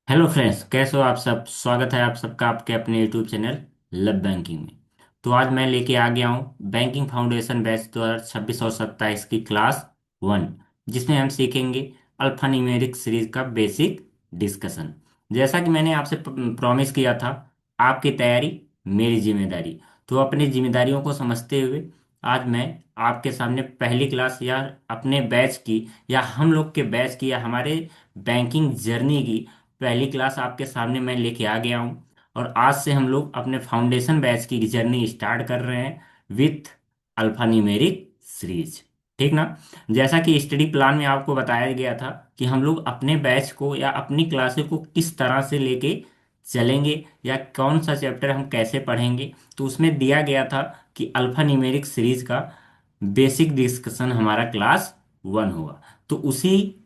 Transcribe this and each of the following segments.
Hello friends, कैसे हो आप सब। स्वागत है आप सबका आपके अपने यूट्यूब चैनल लब बैंकिंग में। तो आज मैं लेके आ गया हूँ बैंकिंग फाउंडेशन बैच 2026 और 27 की क्लास 1, जिसमें हम सीखेंगे अल्फा न्यूमेरिक सीरीज का बेसिक डिस्कशन। जैसा कि मैंने आपसे प्रॉमिस किया था, आपकी तैयारी मेरी जिम्मेदारी। तो अपनी जिम्मेदारियों को समझते हुए आज मैं आपके सामने पहली क्लास या अपने बैच की या हम लोग के बैच की या हमारे बैंकिंग जर्नी की पहली क्लास आपके सामने मैं लेके आ गया हूँ। और आज से हम लोग अपने फाउंडेशन बैच की जर्नी स्टार्ट कर रहे हैं विथ अल्फा न्यूमेरिक सीरीज। ठीक ना। जैसा कि स्टडी प्लान में आपको बताया गया था कि हम लोग अपने बैच को या अपनी क्लासेस को किस तरह से लेके चलेंगे या कौन सा चैप्टर हम कैसे पढ़ेंगे। तो उसमें दिया गया था कि अल्फा न्यूमेरिक सीरीज का बेसिक डिस्कशन हमारा क्लास 1 होगा। तो उसी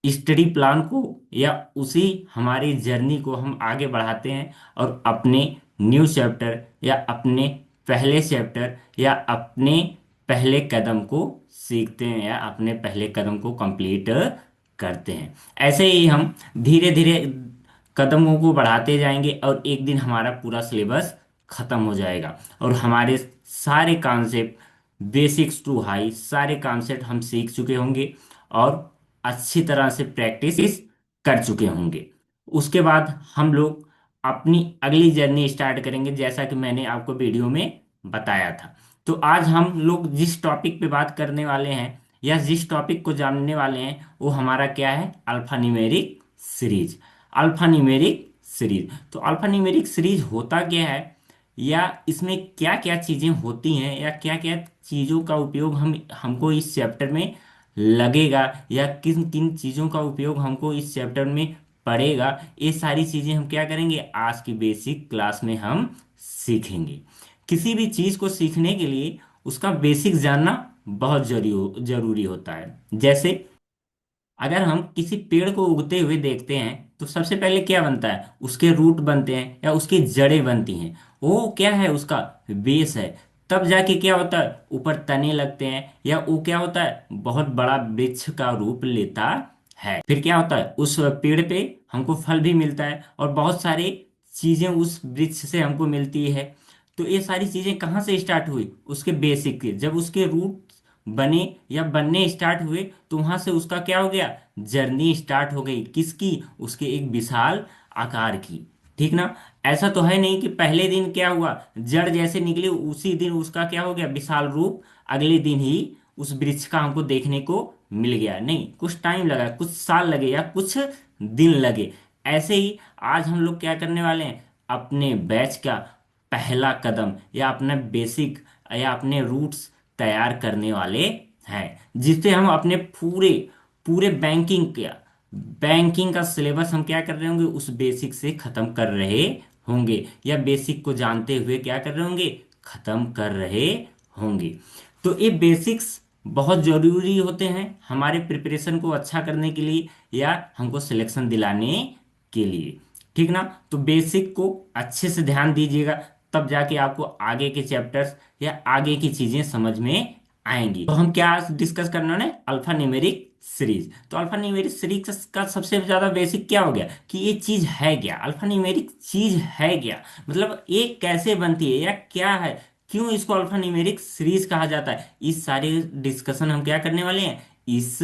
स्टडी प्लान को या उसी हमारी जर्नी को हम आगे बढ़ाते हैं और अपने न्यू चैप्टर या अपने पहले चैप्टर या अपने पहले कदम को सीखते हैं या अपने पहले कदम को कंप्लीट करते हैं। ऐसे ही हम धीरे धीरे कदमों को बढ़ाते जाएंगे और एक दिन हमारा पूरा सिलेबस खत्म हो जाएगा और हमारे सारे कॉन्सेप्ट बेसिक्स टू हाई सारे कॉन्सेप्ट हम सीख चुके होंगे और अच्छी तरह से प्रैक्टिस कर चुके होंगे। उसके बाद हम लोग अपनी अगली जर्नी स्टार्ट करेंगे, जैसा कि मैंने आपको वीडियो में बताया था। तो आज हम लोग जिस टॉपिक पे बात करने वाले हैं या जिस टॉपिक को जानने वाले हैं वो हमारा क्या है, alpha numeric series. Alpha numeric series, तो अल्फा न्यूमेरिक सीरीज होता क्या है या इसमें क्या क्या चीजें होती हैं या क्या क्या चीजों का उपयोग हमको इस चैप्टर में लगेगा या किन किन चीजों का उपयोग हमको इस चैप्टर में पड़ेगा, ये सारी चीजें हम क्या करेंगे आज की बेसिक क्लास में हम सीखेंगे। किसी भी चीज को सीखने के लिए उसका बेसिक जानना बहुत जरूरी होता है। जैसे अगर हम किसी पेड़ को उगते हुए देखते हैं तो सबसे पहले क्या बनता है, उसके रूट बनते हैं या उसकी जड़ें बनती हैं। वो क्या है, उसका बेस है। तब जाके क्या होता है, ऊपर तने लगते हैं या वो क्या होता है, बहुत बड़ा वृक्ष का रूप लेता है। फिर क्या होता है, उस पेड़ पे हमको फल भी मिलता है और बहुत सारी चीजें उस वृक्ष से हमको मिलती है। तो ये सारी चीजें कहाँ से स्टार्ट हुई, उसके बेसिक के जब उसके रूट बने या बनने स्टार्ट हुए तो वहां से उसका क्या हो गया, जर्नी स्टार्ट हो गई। किसकी, उसके एक विशाल आकार की। ठीक ना। ऐसा तो है नहीं कि पहले दिन क्या हुआ, जड़ जैसे निकली उसी दिन उसका क्या हो गया विशाल रूप, अगले दिन ही उस वृक्ष का हमको देखने को मिल गया। नहीं, कुछ टाइम लगा, कुछ साल लगे या कुछ दिन लगे। ऐसे ही आज हम लोग क्या करने वाले हैं, अपने बैच का पहला कदम या अपना बेसिक या अपने रूट्स तैयार करने वाले हैं, जिससे हम अपने पूरे पूरे बैंकिंग का सिलेबस हम क्या कर रहे होंगे, उस बेसिक से खत्म कर रहे होंगे या बेसिक को जानते हुए क्या कर रहे होंगे, खत्म कर रहे होंगे। तो ये बेसिक्स बहुत जरूरी होते हैं हमारे प्रिपरेशन को अच्छा करने के लिए या हमको सिलेक्शन दिलाने के लिए। ठीक ना। तो बेसिक को अच्छे से ध्यान दीजिएगा, तब जाके आपको आगे के चैप्टर्स या आगे की चीजें समझ में आएंगी। तो हम क्या डिस्कस करने वाले हैं, अल्फा न्यूमेरिक सीरीज। तो अल्फा न्यूमेरिक सीरीज का सबसे ज्यादा बेसिक क्या हो गया कि ये चीज है क्या, अल्फा न्यूमेरिक चीज है क्या, मतलब ये कैसे बनती है या क्या है, क्यों इसको अल्फा न्यूमेरिक सीरीज कहा जाता है। इस सारे डिस्कशन हम क्या करने वाले हैं इस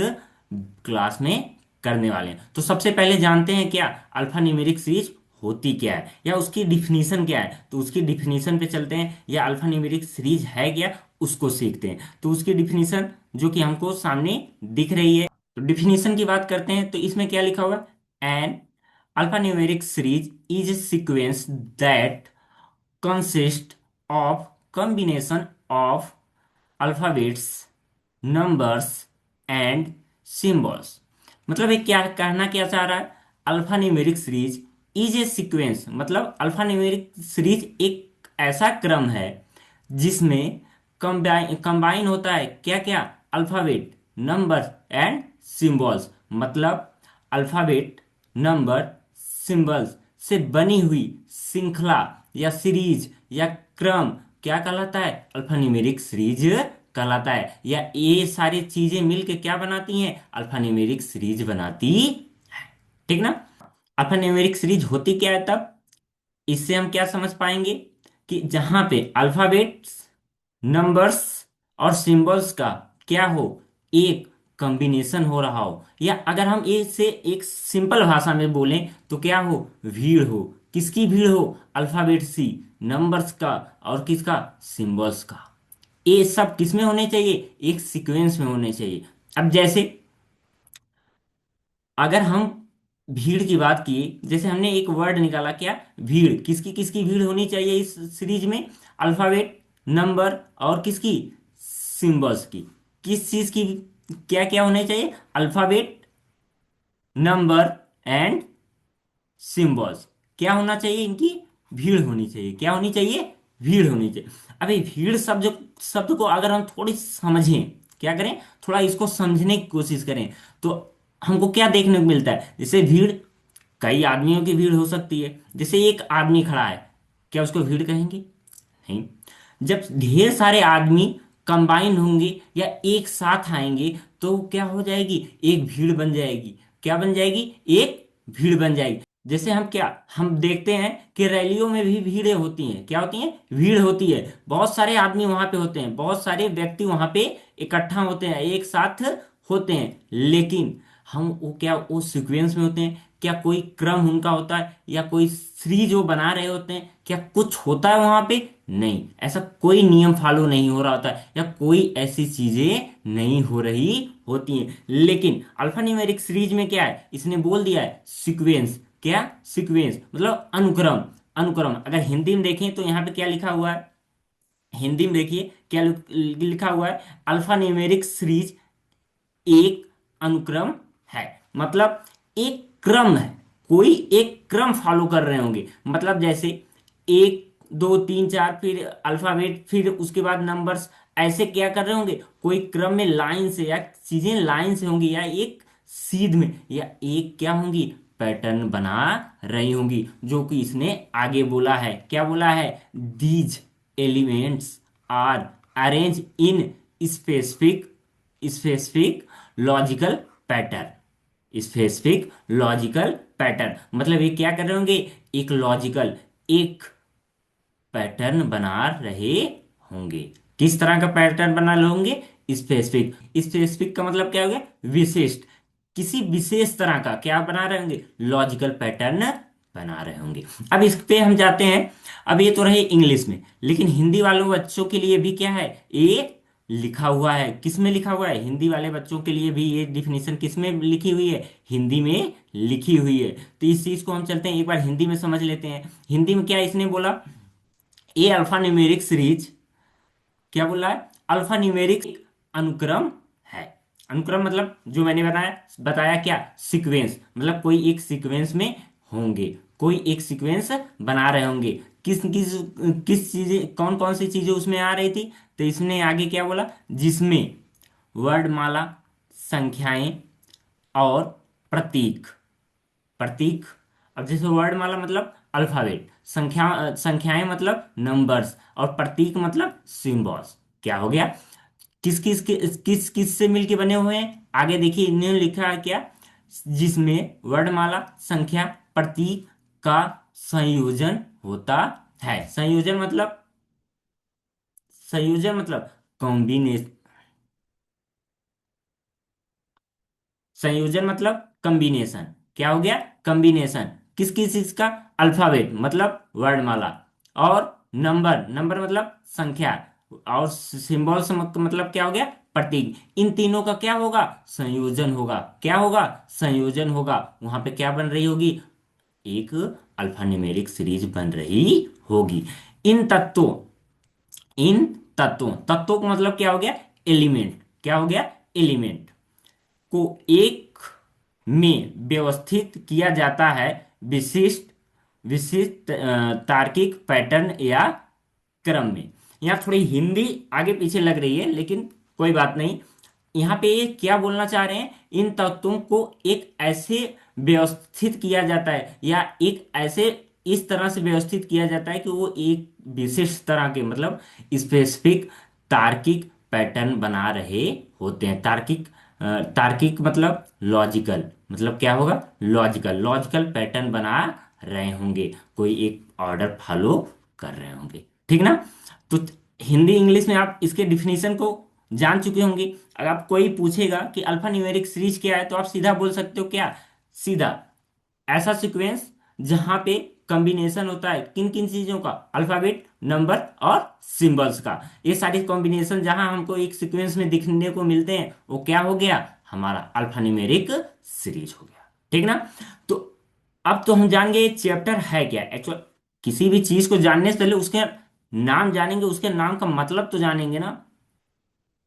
क्लास में करने वाले हैं। तो सबसे पहले जानते हैं क्या अल्फा न्यूमेरिक सीरीज होती क्या है या उसकी डिफिनीशन क्या है। तो उसकी डिफिनीशन पे चलते हैं या अल्फा न्यूमेरिक सीरीज है क्या उसको सीखते हैं। तो उसकी डिफिनीशन जो कि हमको सामने दिख रही है, तो डिफिनीशन की बात करते हैं। तो इसमें क्या लिखा हुआ, an alpha numeric series is sequence that consist of combination of alphabets, numbers and symbols। मतलब ये क्या कहना क्या चाह रहा है, alpha numeric series is a sequence, मतलब अल्फा न्यूमेरिक सीरीज एक ऐसा क्रम है जिसमें कंबाइन होता है क्या क्या, अल्फाबेट, नंबर एंड सिंबल्स। मतलब अल्फाबेट, नंबर, सिंबल्स से बनी हुई श्रृंखला या सीरीज या क्रम क्या कहलाता है, अल्फा न्यूमेरिक सीरीज कहलाता है। या ये सारी चीजें मिलके क्या बनाती हैं, अल्फा न्यूमेरिक सीरीज बनाती है। ठीक ना। अल्फा न्यूमेरिक सीरीज होती क्या है तब, इससे हम क्या समझ पाएंगे कि जहां पे अल्फाबेट्स, नंबर्स और सिंबल्स का क्या हो, एक कॉम्बिनेशन हो रहा हो, या अगर हम इससे एक सिंपल भाषा में बोलें तो क्या हो, भीड़ हो। किसकी भीड़ हो, अल्फाबेट सी, नंबर्स का और किसका, सिंबल्स का। ये सब किस में होने चाहिए, एक सीक्वेंस में होने चाहिए। अब जैसे अगर हम भीड़ की बात की, जैसे हमने एक वर्ड निकाला क्या, भीड़, किसकी किसकी भीड़ होनी चाहिए इस सीरीज में, अल्फाबेट, नंबर और किसकी, सिंबल्स की। किस चीज की क्या क्या होने चाहिए, अल्फाबेट, नंबर एंड सिंबल्स, क्या होना चाहिए, इनकी भीड़ होनी चाहिए। क्या होनी चाहिए, भीड़ होनी चाहिए। अभी भीड़ शब्द शब्द को अगर हम थोड़ी समझें, क्या करें, थोड़ा इसको समझने की कोशिश करें, तो हमको क्या देखने को मिलता है, जैसे भीड़, कई आदमियों की भीड़ हो सकती है। जैसे एक आदमी खड़ा है, क्या उसको भीड़ कहेंगे, नहीं। जब ढेर सारे आदमी कंबाइन होंगे या एक साथ आएंगे तो क्या हो जाएगी, एक भीड़ बन जाएगी। क्या बन जाएगी, एक भीड़ बन जाएगी। जैसे हम क्या, हम देखते हैं कि रैलियों में भी भीड़ें होती हैं, क्या होती हैं, भीड़ होती है। बहुत सारे आदमी वहां पे होते हैं, बहुत सारे व्यक्ति वहां पे इकट्ठा होते हैं, एक साथ होते हैं, लेकिन हम वो क्या, वो सीक्वेंस में होते हैं क्या, कोई क्रम उनका होता है या कोई सीरीज जो बना रहे होते हैं, क्या कुछ होता है वहां पे, नहीं, ऐसा कोई नियम फॉलो नहीं हो रहा होता है या कोई ऐसी चीजें नहीं हो रही होती हैं। लेकिन अल्फा न्यूमेरिक सीरीज में क्या है, इसने बोल दिया है सीक्वेंस। क्या, सीक्वेंस मतलब अनुक्रम। अनुक्रम अगर हिंदी में देखें तो यहाँ पे क्या लिखा हुआ है, हिंदी में देखिए क्या लिखा हुआ है, अल्फा न्यूमेरिक सीरीज एक अनुक्रम है। मतलब एक क्रम है, कोई एक क्रम फॉलो कर रहे होंगे। मतलब जैसे एक, दो, तीन, चार, फिर अल्फाबेट, फिर उसके बाद नंबर्स, ऐसे क्या कर रहे होंगे, कोई क्रम में लाइन से, या चीजें लाइन से होंगी, या एक सीध में, या एक क्या होंगी, पैटर्न बना रही होंगी। जो कि इसने आगे बोला है, क्या बोला है, these elements are arrange in specific specific logical pattern. Specific logical pattern मतलब ये क्या कर रहे होंगे, एक लॉजिकल, एक पैटर्न बना रहे होंगे। किस तरह का पैटर्न बना रहे होंगे, स्पेसिफिक। स्पेसिफिक का मतलब क्या हो गया, विशिष्ट, किसी विशेष तरह का क्या बना रहे होंगे, लॉजिकल पैटर्न बना रहे होंगे। अब इस पे हम जाते हैं। अब ये तो रहे इंग्लिश में, लेकिन हिंदी वालों बच्चों के लिए भी क्या है, ये लिखा हुआ है। किस में लिखा हुआ है, हिंदी वाले बच्चों के लिए भी ये डिफिनीशन किस में लिखी हुई है, हिंदी में लिखी हुई है। तो इस चीज को हम चलते हैं एक बार हिंदी में समझ लेते हैं। हिंदी में क्या इसने बोला, ए अल्फा न्यूमेरिक सीरीज, क्या बोला है, अल्फा न्यूमेरिक अनुक्रम है। अनुक्रम मतलब जो मैंने बताया बताया क्या, सीक्वेंस, मतलब कोई एक सीक्वेंस में होंगे, कोई एक सीक्वेंस बना रहे होंगे। किस किस किस चीजें, कौन कौन सी चीजें उसमें आ रही थी, तो इसने आगे क्या बोला, जिसमें वर्णमाला, संख्याएं और प्रतीक। प्रतीक, अब जैसे वर्णमाला मतलब अल्फाबेट, संख्याएं मतलब नंबर्स और प्रतीक मतलब सिंबल्स, क्या हो गया, किस किस से मिलके बने हुए हैं, आगे देखिए इन्होंने लिखा है क्या, जिसमें वर्णमाला, संख्या, प्रतीक का संयोजन होता है। संयोजन मतलब कॉम्बिनेशन, संयोजन मतलब कॉम्बिनेशन, क्या हो गया, कॉम्बिनेशन, किस किस चीज का, अल्फाबेट मतलब वर्णमाला, और नंबर, नंबर मतलब संख्या, और सिंबल्स मतलब क्या हो गया, प्रतीक। इन तीनों का क्या होगा, संयोजन होगा। क्या होगा, संयोजन होगा। वहां पे क्या बन रही होगी, एक अल्फा न्यूमेरिक सीरीज बन रही होगी। इन तत्वों इन तत्वों का मतलब क्या हो गया, एलिमेंट, क्या हो गया, एलिमेंट को एक में व्यवस्थित किया जाता है, विशिष्ट विशिष्ट तार्किक पैटर्न या क्रम में। यहाँ थोड़ी हिंदी आगे पीछे लग रही है, लेकिन कोई बात नहीं। यहाँ पे ये क्या बोलना चाह रहे हैं, इन तत्वों को एक ऐसे व्यवस्थित किया जाता है, या एक ऐसे इस तरह से व्यवस्थित किया जाता है कि वो एक विशिष्ट तरह के, मतलब स्पेसिफिक तार्किक पैटर्न बना रहे होते हैं। तार्किक तार्किक मतलब लॉजिकल, मतलब क्या होगा, लॉजिकल लॉजिकल पैटर्न बना रहे होंगे, कोई एक ऑर्डर फॉलो कर रहे होंगे, ठीक ना। तो हिंदी इंग्लिश में आप इसके डिफिनीशन को जान चुके होंगे। अगर आप कोई पूछेगा कि अल्फा न्यूमेरिक सीरीज क्या है, तो आप सीधा बोल सकते हो क्या, सीधा ऐसा सीक्वेंस जहां पे कॉम्बिनेशन होता है किन किन चीजों का, अल्फाबेट, नंबर और सिंबल्स का। ये सारी कॉम्बिनेशन जहां हमको एक सीक्वेंस में दिखने को मिलते हैं, वो क्या हो गया, हमारा अल्फान्यूमेरिक सीरीज हो गया, ठीक ना। तो अब तो हम जान गए चैप्टर है क्या एक्चुअल। किसी भी चीज को जानने से पहले उसके नाम जानेंगे, उसके नाम का मतलब तो जानेंगे ना।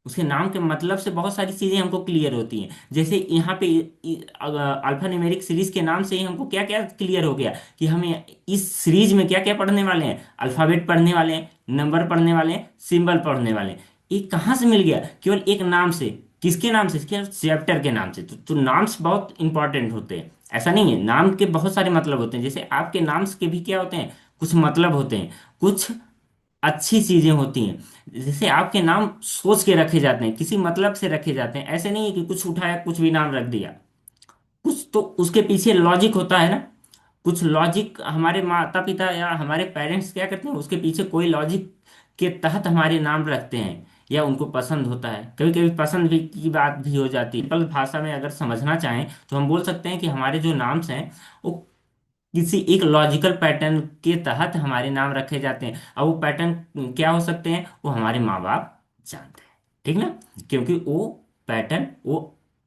उसके नाम के मतलब से बहुत सारी चीजें हमको क्लियर होती हैं। जैसे यहाँ पे अल्फा न्यूमेरिक सीरीज के नाम से ही हमको क्या क्या क्लियर हो गया कि हमें इस सीरीज में क्या क्या पढ़ने वाले हैं, अल्फाबेट पढ़ने वाले हैं, नंबर पढ़ने वाले हैं, सिंबल पढ़ने वाले हैं। ये कहाँ से मिल गया, केवल एक नाम से। किसके नाम से, क्या चैप्टर के नाम से। तो नाम्स बहुत इंपॉर्टेंट होते हैं। ऐसा नहीं है, नाम के बहुत सारे मतलब होते हैं, जैसे आपके नाम्स के भी क्या होते हैं, कुछ मतलब होते हैं, कुछ अच्छी चीजें होती हैं। जैसे आपके नाम सोच के रखे जाते हैं, किसी मतलब से रखे जाते हैं, ऐसे नहीं है कि कुछ उठाया कुछ भी नाम रख दिया। कुछ तो उसके पीछे लॉजिक होता है ना। कुछ लॉजिक हमारे माता पिता या हमारे पेरेंट्स क्या करते हैं, उसके पीछे कोई लॉजिक के तहत हमारे नाम रखते हैं, या उनको पसंद होता है। कभी कभी पसंद भी की बात भी हो जाती है। सिंपल भाषा में अगर समझना चाहें तो हम बोल सकते हैं कि हमारे जो नाम्स हैं वो किसी एक लॉजिकल पैटर्न के तहत हमारे नाम रखे जाते हैं। अब वो पैटर्न क्या हो सकते हैं, वो हमारे माँ बाप जानते हैं, ठीक ना। क्योंकि वो पैटर्न वो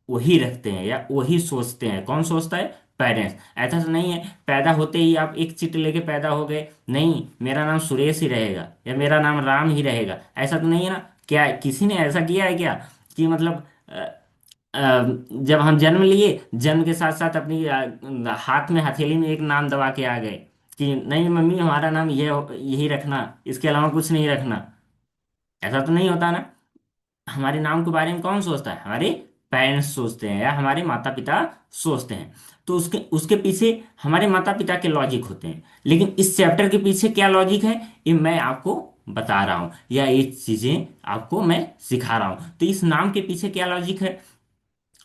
वही रखते हैं या वही सोचते हैं। कौन सोचता है, पेरेंट्स। ऐसा तो नहीं है पैदा होते ही आप एक चिट लेके पैदा हो गए, नहीं मेरा नाम सुरेश ही रहेगा या मेरा नाम राम ही रहेगा, ऐसा तो नहीं है ना। क्या किसी ने ऐसा किया है क्या कि मतलब अ, जब हम जन्म लिए, जन्म के साथ साथ अपनी हाथ में हथेली में एक नाम दबा के आ गए कि नहीं मम्मी हमारा नाम ये यही रखना, इसके अलावा कुछ नहीं रखना। ऐसा तो नहीं होता ना। हमारे नाम के बारे में कौन सोचता है, हमारे पेरेंट्स सोचते हैं या हमारे माता पिता सोचते हैं। तो उसके उसके पीछे हमारे माता पिता के लॉजिक होते हैं। लेकिन इस चैप्टर के पीछे क्या लॉजिक है, ये मैं आपको बता रहा हूँ, या ये चीजें आपको मैं सिखा रहा हूँ। तो इस नाम के पीछे क्या लॉजिक है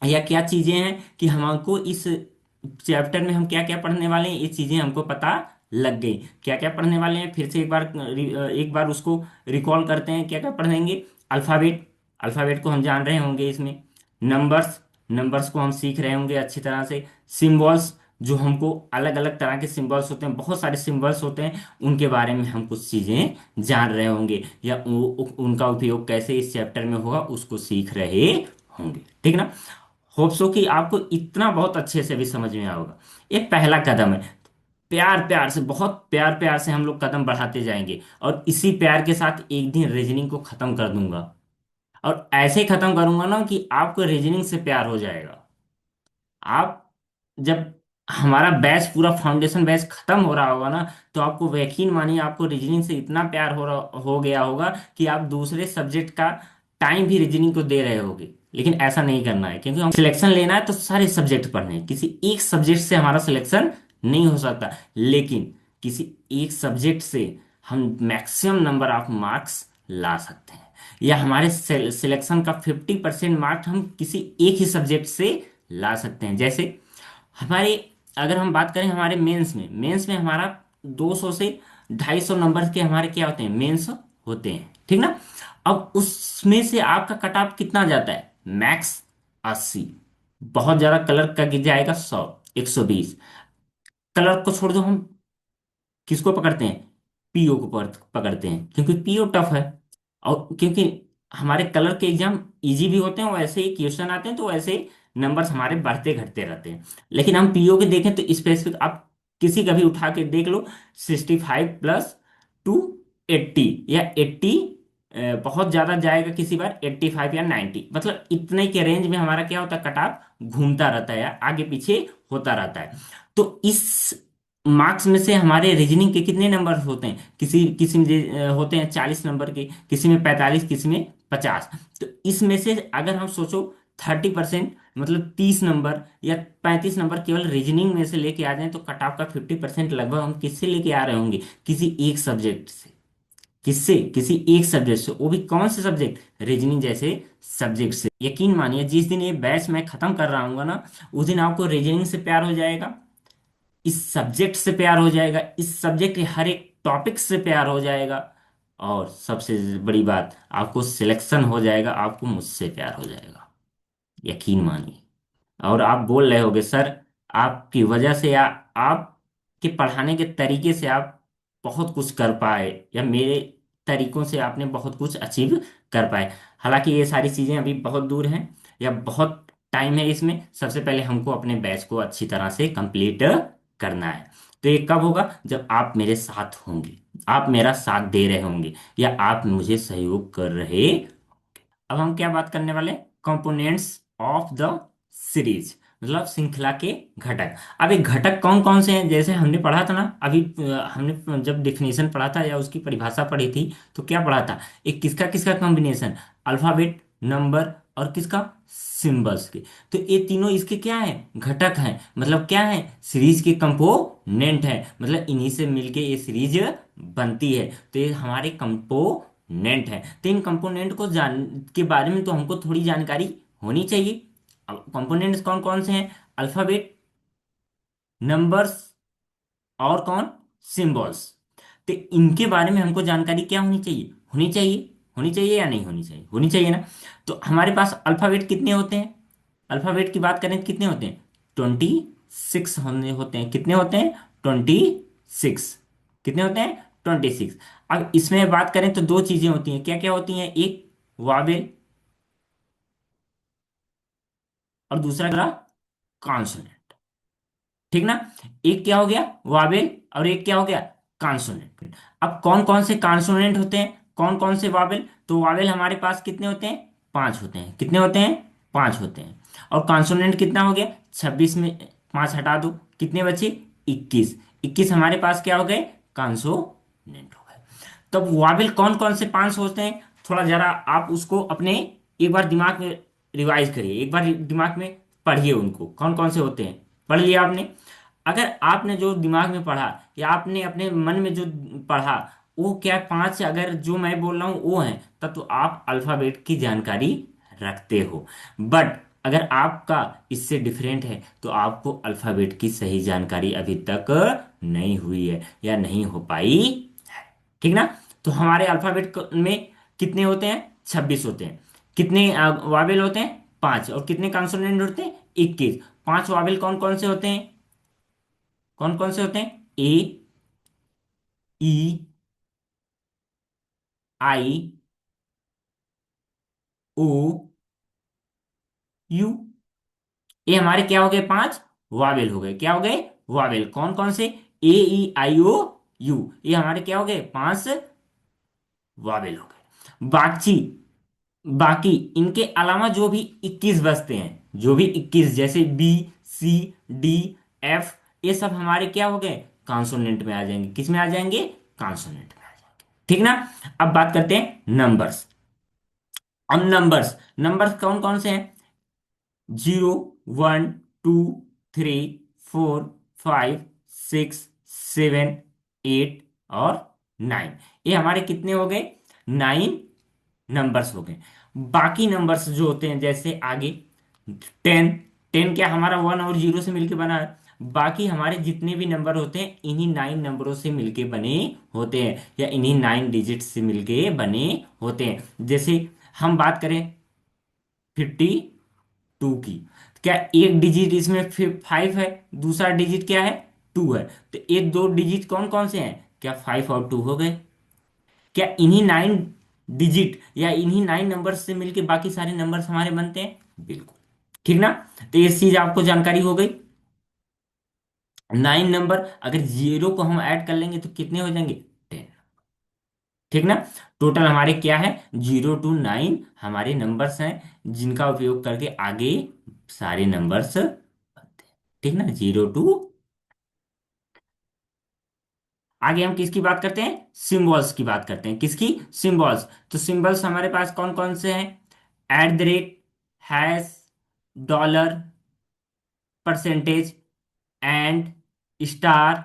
या क्या चीजें हैं कि हमको इस चैप्टर में हम क्या क्या पढ़ने वाले हैं, ये चीजें हमको पता लग गई। क्या क्या पढ़ने वाले हैं, फिर से एक बार उसको रिकॉल करते हैं, क्या क्या पढ़ेंगे। अल्फाबेट, अल्फाबेट को हम जान रहे होंगे इसमें। नंबर्स, नंबर्स को हम सीख रहे होंगे अच्छी तरह से। सिंबल्स, जो हमको अलग अलग तरह के सिंबल्स होते हैं, बहुत सारे सिंबल्स होते हैं, उनके बारे में हम कुछ चीजें जान रहे होंगे, या उनका उपयोग कैसे इस चैप्टर में होगा उसको सीख रहे होंगे, ठीक ना। होप सो कि आपको इतना बहुत अच्छे से भी समझ में आओगा। ये पहला कदम है। प्यार प्यार से, बहुत प्यार प्यार से हम लोग कदम बढ़ाते जाएंगे, और इसी प्यार के साथ एक दिन रीजनिंग को खत्म कर दूंगा। और ऐसे खत्म करूंगा ना कि आपको रीजनिंग से प्यार हो जाएगा। आप जब हमारा बैच पूरा फाउंडेशन बैच खत्म हो रहा होगा ना, तो आपको यकीन मानिए आपको रीजनिंग से इतना प्यार हो गया होगा कि आप दूसरे सब्जेक्ट का टाइम भी रीजनिंग को दे रहे होगे। लेकिन ऐसा नहीं करना है, क्योंकि हम सिलेक्शन लेना है तो सारे सब्जेक्ट पढ़ने हैं, किसी एक सब्जेक्ट से हमारा सिलेक्शन नहीं हो सकता। लेकिन किसी एक सब्जेक्ट से हम मैक्सिमम नंबर ऑफ मार्क्स ला सकते हैं, या हमारे सिलेक्शन का 50% मार्क्स हम किसी एक ही सब्जेक्ट से ला सकते हैं। जैसे हमारे, अगर हम बात करें हमारे मेंस में हमारा 200 से 250 नंबर के हमारे क्या होते हैं, मेंस होते हैं, ठीक ना। अब उसमें से आपका कट ऑफ कितना जाता है, मैक्स 80। बहुत ज्यादा कलर का गिर जाएगा 100, 120। कलर को छोड़ दो, हम किसको पकड़ते हैं, पीओ को पकड़ते हैं, क्योंकि पीओ टफ है। और क्योंकि हमारे कलर के एग्जाम इजी भी होते हैं, वैसे ही क्वेश्चन आते हैं, तो वैसे ही नंबर्स हमारे बढ़ते घटते रहते हैं। लेकिन हम पीओ के देखें तो स्पेसिफिक आप किसी का भी उठा के देख लो, 65 प्लस 2 80, या 80 बहुत ज्यादा जाएगा किसी बार 85 या 90, मतलब इतने के रेंज में हमारा क्या होता है, कट ऑफ घूमता रहता है या आगे पीछे होता रहता है। तो इस मार्क्स में से हमारे रीजनिंग के कितने नंबर होते हैं, किसी किसी में होते हैं 40 नंबर के, किसी में 45, किसी में 50। तो इसमें से अगर हम सोचो 30%, मतलब 30 नंबर या 35 नंबर केवल रीजनिंग में से लेके आ जाएं, तो कट ऑफ का 50% लगभग हम किससे लेके आ रहे होंगे, किसी एक सब्जेक्ट से। किससे? किसी एक सब्जेक्ट से, वो भी कौन से सब्जेक्ट? रीजनिंग जैसे सब्जेक्ट से। यकीन मानिए जिस दिन ये बैच मैं खत्म कर रहा हूँ ना, उस दिन आपको रीजनिंग से प्यार हो जाएगा, इस सब्जेक्ट से प्यार हो जाएगा, इस सब्जेक्ट के हर एक टॉपिक से प्यार हो जाएगा, और सबसे बड़ी बात, आपको सिलेक्शन हो जाएगा, आपको मुझसे प्यार हो जाएगा। यकीन मानिए। और आप बोल रहे होगे सर, आपकी वजह से या आपके पढ़ाने के तरीके से आप बहुत कुछ कर पाए, या मेरे तरीकों से आपने बहुत कुछ अचीव कर पाए। हालांकि ये सारी चीज़ें अभी बहुत दूर हैं, या बहुत टाइम है इसमें। सबसे पहले हमको अपने बैच को अच्छी तरह से कंप्लीट करना है। तो ये कब होगा? जब आप मेरे साथ होंगे, आप मेरा साथ दे रहे होंगे, या आप मुझे सहयोग कर रहे। अब हम क्या बात करने वाले? कंपोनेंट्स ऑफ द सीरीज, मतलब श्रृंखला के घटक। अब ये घटक कौन कौन से हैं? जैसे हमने पढ़ा था ना अभी, हमने जब डिफिनेशन पढ़ा था या उसकी परिभाषा पढ़ी थी, तो क्या पढ़ा था? एक किसका किसका कॉम्बिनेशन? अल्फाबेट, नंबर, और किसका? सिंबल्स के। तो ये तीनों इसके क्या है? घटक हैं। मतलब क्या है? सीरीज के कंपोनेंट है, मतलब इन्हीं से मिलके ये सीरीज बनती है। तो ये हमारे कंपोनेंट है। तो इन कंपोनेंट को जान के बारे में तो हमको थोड़ी जानकारी होनी चाहिए। अब कंपोनेंट्स कौन कौन से हैं? अल्फाबेट, नंबर्स, और कौन? सिंबल्स। तो इनके बारे में हमको जानकारी क्या होनी चाहिए? होनी चाहिए। होनी चाहिए या नहीं होनी चाहिए? होनी चाहिए ना। तो हमारे पास अल्फाबेट कितने होते हैं? अल्फाबेट की बात करें तो कितने होते हैं? 26 होते हैं। कितने होते हैं? 26। कितने होते हैं? 26। अब इसमें बात करें तो दो चीजें होती हैं। क्या क्या होती हैं? एक वावेल, और दूसरा कॉन्सोनेंट। ठीक ना? एक क्या हो गया? वावेल, और एक क्या हो गया? कॉन्सोनेंट। अब कौन कौन से कॉन्सोनेंट होते हैं, कौन कौन से वावेल? तो वावेल हमारे पास कितने होते हैं? 5 होते हैं। कितने होते हैं? 5 होते हैं। और कॉन्सोनेंट कितना हो गया? 26 में 5 हटा दो, कितने बचे? 21। 21 हमारे पास क्या हो गए? कॉन्सोनेंट हो गए। तब वावेल कौन कौन से 5 होते हैं? थोड़ा जरा आप उसको अपने एक बार दिमाग में रिवाइज करिए, एक बार दिमाग में पढ़िए उनको, कौन कौन से होते हैं। पढ़ लिया आपने? अगर आपने जो दिमाग में पढ़ा, या आपने अपने मन में जो पढ़ा, वो क्या 5 अगर जो मैं बोल रहा हूँ वो है, तब तो आप अल्फाबेट की जानकारी रखते हो। बट अगर आपका इससे डिफरेंट है, तो आपको अल्फाबेट की सही जानकारी अभी तक नहीं हुई है, या नहीं हो पाई है। ठीक ना? तो हमारे अल्फाबेट में कितने होते हैं? 26 होते हैं। कितने वावेल होते हैं? 5। और कितने कॉन्सोनेंट होते हैं? 21। 5 वावेल कौन कौन से होते हैं? कौन कौन से होते हैं? ए, ई, आई, ओ, यू। ये हमारे क्या हो गए? 5 वावेल हो गए। क्या हो गए? वावेल। कौन कौन से? ए, ई, आई, ओ, यू। ये हमारे क्या हो गए? 5 वावेल हो गए। बाकी बाकी इनके अलावा जो भी 21 बचते हैं, जो भी 21, जैसे बी, सी, डी, एफ, ये सब हमारे क्या हो गए? कॉन्सोनेंट में आ जाएंगे। किस में आ जाएंगे? कॉन्सोनेंट में आ जाएंगे। ठीक ना? अब बात करते हैं नंबर्स। अब नंबर्स, नंबर्स कौन कौन से हैं? 0, 1, 2, 3, 4, 5, 6, 7, 8 और 9। ये हमारे कितने हो गए? 9 नंबर्स हो गए। बाकी नंबर्स जो होते हैं, जैसे आगे 10। 10 क्या हमारा 1 और 0 से मिलके बना है? बाकी हमारे जितने भी नंबर होते हैं, इन्हीं 9 नंबरों से मिलके बने होते हैं, या इन्हीं 9 डिजिट से मिलके बने होते हैं। जैसे हम बात करें 52 की, तो क्या एक डिजिट इसमें 5 है, दूसरा डिजिट क्या है? 2 है। तो एक दो डिजिट कौन कौन से हैं? क्या 5 और 2 हो गए? क्या इन्हीं 9 डिजिट या इन्हीं 9 नंबर से मिलके बाकी सारे नंबर्स हमारे बनते हैं? बिल्कुल। ठीक ना? तो ये चीज आपको जानकारी हो गई। 9 नंबर, अगर जीरो को हम ऐड कर लेंगे तो कितने हो जाएंगे? 10। ठीक ना? टोटल हमारे क्या है? 0 to 9 हमारे नंबर्स हैं, जिनका उपयोग करके आगे सारे नंबर्स बनते हैं। ठीक ना? 0 to। आगे हम किसकी बात करते हैं? सिंबल्स की बात करते हैं। किसकी? सिंबल्स। तो सिंबल्स हमारे पास कौन कौन से हैं? @ Hash, dollar, percentage, and, star.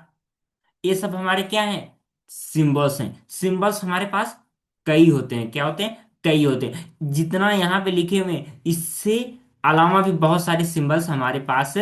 ये सब हमारे क्या हैं? सिंबल्स हैं। सिंबल्स हमारे पास कई होते हैं, क्या होते हैं, कई होते हैं। जितना यहाँ पे लिखे हुए हैं इससे अलावा भी बहुत सारे सिंबल्स हमारे पास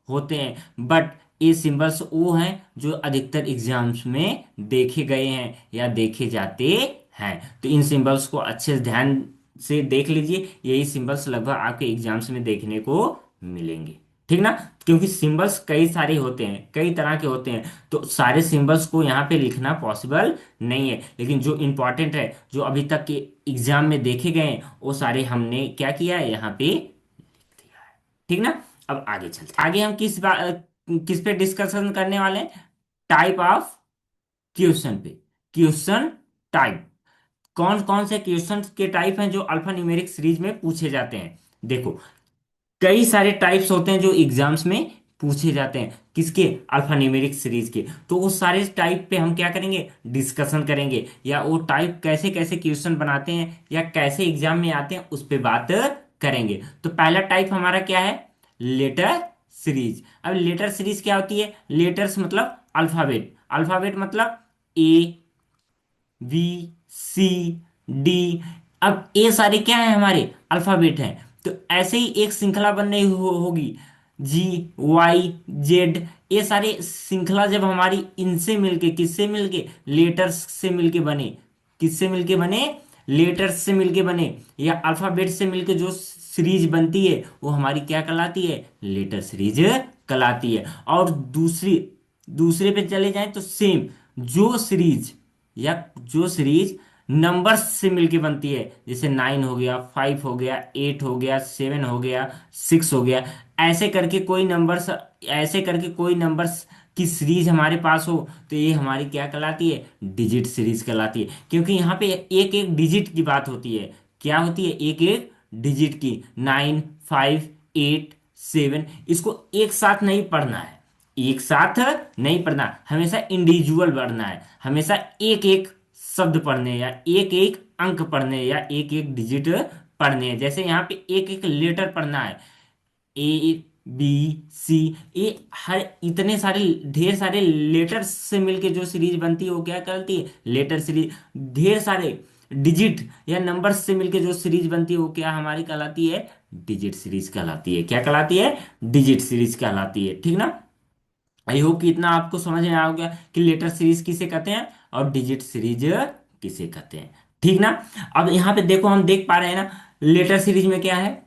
होते हैं, बट ये सिंबल्स वो हैं जो अधिकतर एग्जाम्स में देखे गए हैं या देखे जाते हैं। तो इन सिंबल्स को अच्छे से ध्यान से देख लीजिए, यही सिंबल्स लगभग आपके एग्जाम्स में देखने को मिलेंगे, ठीक ना। क्योंकि सिंबल्स कई सारे होते हैं, कई तरह के होते हैं, तो सारे सिंबल्स को यहाँ पे लिखना पॉसिबल नहीं है, लेकिन जो इंपॉर्टेंट है, जो अभी तक के एग्जाम में देखे गए हैं, वो सारे हमने क्या किया है यहाँ पे, ठीक ना। अब आगे चलते हैं। आगे हम किस पे डिस्कशन करने वाले हैं, टाइप ऑफ क्वेश्चन पे। क्वेश्चन टाइप, कौन कौन से क्वेश्चन के टाइप हैं जो अल्फा न्यूमेरिक सीरीज में पूछे जाते हैं। देखो, कई सारे टाइप्स होते हैं जो एग्जाम्स में पूछे जाते हैं, किसके, अल्फा न्यूमेरिक सीरीज के। तो उस सारे टाइप पे हम क्या करेंगे, डिस्कशन करेंगे, या वो टाइप कैसे कैसे क्वेश्चन बनाते हैं या कैसे एग्जाम में आते हैं उस पे बात करेंगे। तो पहला टाइप हमारा क्या है, लेटर सीरीज। अब लेटर सीरीज क्या होती है, लेटर्स मतलब अल्फाबेट, अल्फाबेट मतलब ए, बी, सी, डी। अब ये सारे क्या है, हमारे अल्फाबेट हैं। तो ऐसे ही एक श्रृंखला बनने होगी, जी, वाई, जेड। ये सारे श्रृंखला जब हमारी इनसे मिलके, किससे मिलके, लेटर्स से मिलके बने, किससे मिलके बने, लेटर्स से मिलके बने, या अल्फाबेट से मिलके जो सीरीज बनती है वो हमारी क्या कहलाती है, लेटर सीरीज कहलाती है। और दूसरे पे चले जाएं तो सेम, जो सीरीज या जो सीरीज नंबर्स से मिलके बनती है, जैसे 9 हो गया, 5 हो गया, 8 हो गया, 7 हो गया, 6 हो गया, ऐसे करके कोई नंबर्स, ऐसे करके कोई नंबर्स की सीरीज हमारे पास हो, तो ये हमारी क्या कहलाती है, डिजिट सीरीज कहलाती है। क्योंकि यहाँ पे एक एक डिजिट की बात होती है, क्या होती है, एक एक डिजिट की। 9, 5, 8, 7, इसको एक साथ नहीं पढ़ना है, एक साथ नहीं पढ़ना, हमेशा इंडिविजुअल पढ़ना है, हमेशा एक एक शब्द पढ़ने या एक एक अंक पढ़ने या एक एक डिजिट पढ़ने हैं। जैसे यहाँ पे एक एक लेटर पढ़ना है, ए, बी, सी, ये हर इतने सारे, ढेर सारे लेटर्स से मिलके जो सीरीज बनती है वो क्या कहलाती है, लेटर सीरीज। ढेर सारे डिजिट या नंबर्स से मिलके जो सीरीज बनती है वो क्या हमारी कहलाती है, डिजिट सीरीज कहलाती है। क्या कहलाती है, डिजिट सीरीज कहलाती है, ठीक ना। आई होप कि इतना आपको समझ में आ गया कि लेटर सीरीज किसे कहते हैं और डिजिट सीरीज किसे कहते हैं, ठीक ना। अब यहाँ पे देखो, हम देख पा रहे हैं ना, लेटर सीरीज में क्या है,